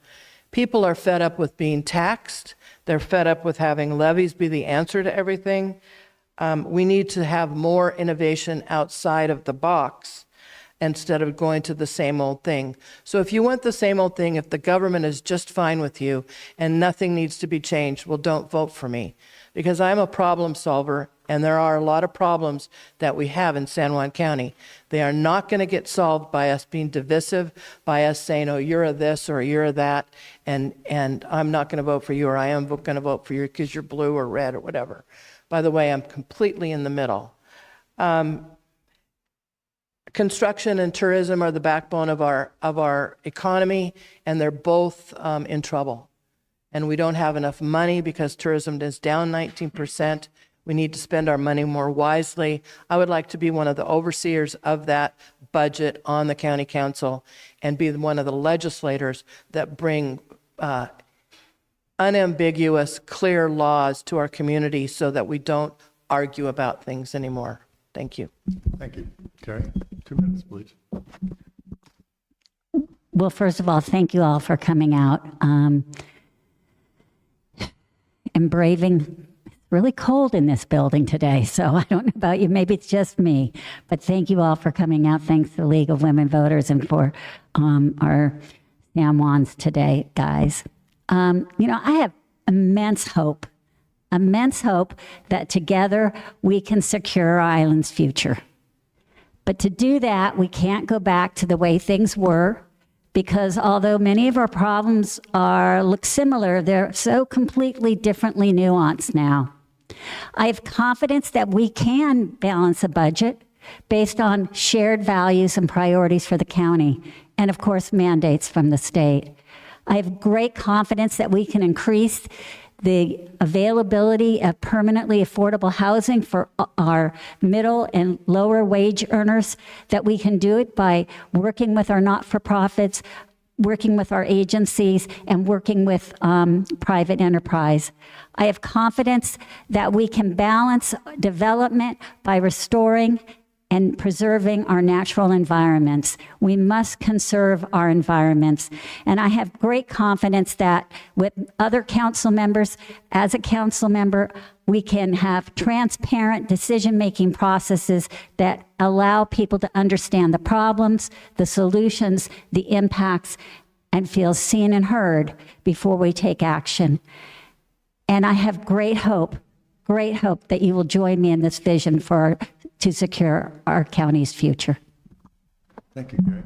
People are fed up with being taxed. They're fed up with having levies be the answer to everything. We need to have more innovation outside of the box instead of going to the same old thing. So if you want the same old thing, if the government is just fine with you and nothing needs to be changed, well, don't vote for me. Because I'm a problem solver, and there are a lot of problems that we have in San Juan County. They are not going to get solved by us being divisive, by us saying, oh, you're a this or you're a that, and I'm not going to vote for you, or I am going to vote for you because you're blue or red or whatever. By the way, I'm completely in the middle. Construction and tourism are the backbone of our economy, and they're both in trouble. And we don't have enough money because tourism is down 19%. We need to spend our money more wisely. I would like to be one of the overseers of that budget on the county council and be one of the legislators that bring unambiguous, clear laws to our community so that we don't argue about things anymore. Thank you. Thank you. Kari, 2 minutes, please. Well, first of all, thank you all for coming out and braving. It's really cold in this building today, so I don't know about you. Maybe it's just me, but thank you all for coming out. Thanks to the League of Women Voters and for our San Juans today, guys. I have immense hope that together we can secure our island's future. But to do that, we can't go back to the way things were, because although many of our problems look similar, they're so completely differently nuanced now. I have confidence that we can balance a budget based on shared values and priorities for the county, and of course, mandates from the state. I have great confidence that we can increase the availability of permanently affordable housing for our middle and lower wage earners, that we can do it by working with our not-for-profits, working with our agencies, and working with private enterprise. I have confidence that we can balance development by restoring and preserving our natural environments. We must conserve our environments. And I have great confidence that with other council members, as a council member, we can have transparent decision-making processes that allow people to understand the problems, the solutions, the impacts, and feel seen and heard before we take action. And I have great hope that you will join me in this vision to secure our county's future. Thank you, Kari.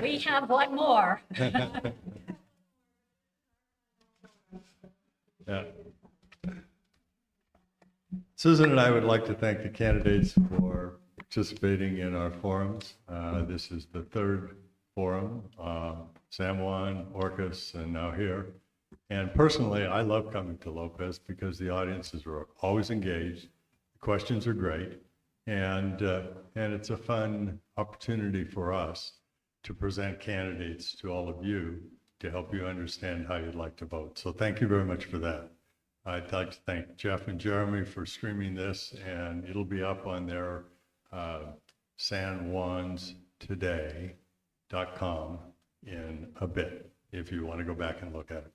We have one more. Yeah. Susan and I would like to thank the candidates for participating in our forums. This is the third forum, San Juan, Orcas, and now here. And personally, I love coming to Lopez because the audiences are always engaged, the questions are great, and it's a fun opportunity for us to present candidates to all of you to help you understand how you'd like to vote. So thank you very much for that. I'd like to thank Jeff and Jeremy for streaming this, and it'll be up on their sanjuanstoday.com in a bit if you want to go back and look at it.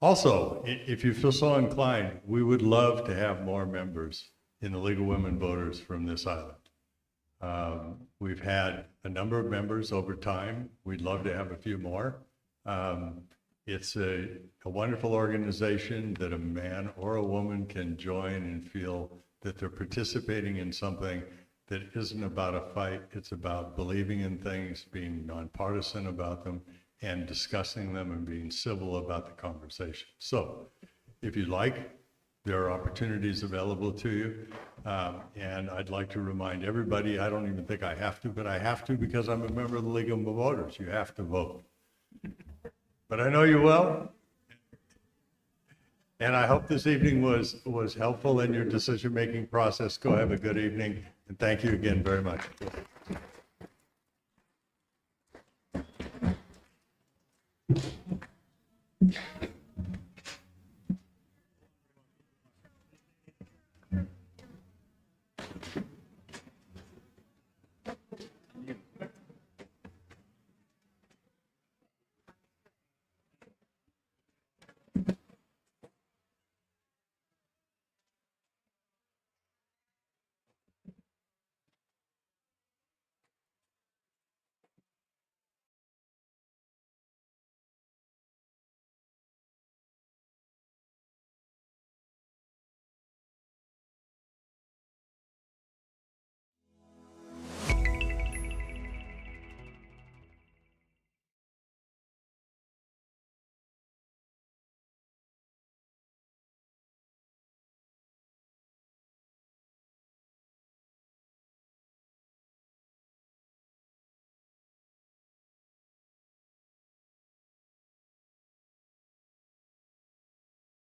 Also, if you feel so inclined, we would love to have more members in the League of Women Voters from this island. We've had a number of members over time. We'd love to have a few more. It's a wonderful organization that a man or a woman can join and feel that they're participating in something that isn't about a fight. It's about believing in things, being nonpartisan about them, and discussing them and being civil about the conversation. So if you'd like, there are opportunities available to you. And I'd like to remind everybody, I don't even think I have to, but I have to because I'm a member of the League of Voters. You have to vote. But I know you will. And I hope this evening was helpful in your decision-making process. Go have a good evening, and thank you again very much.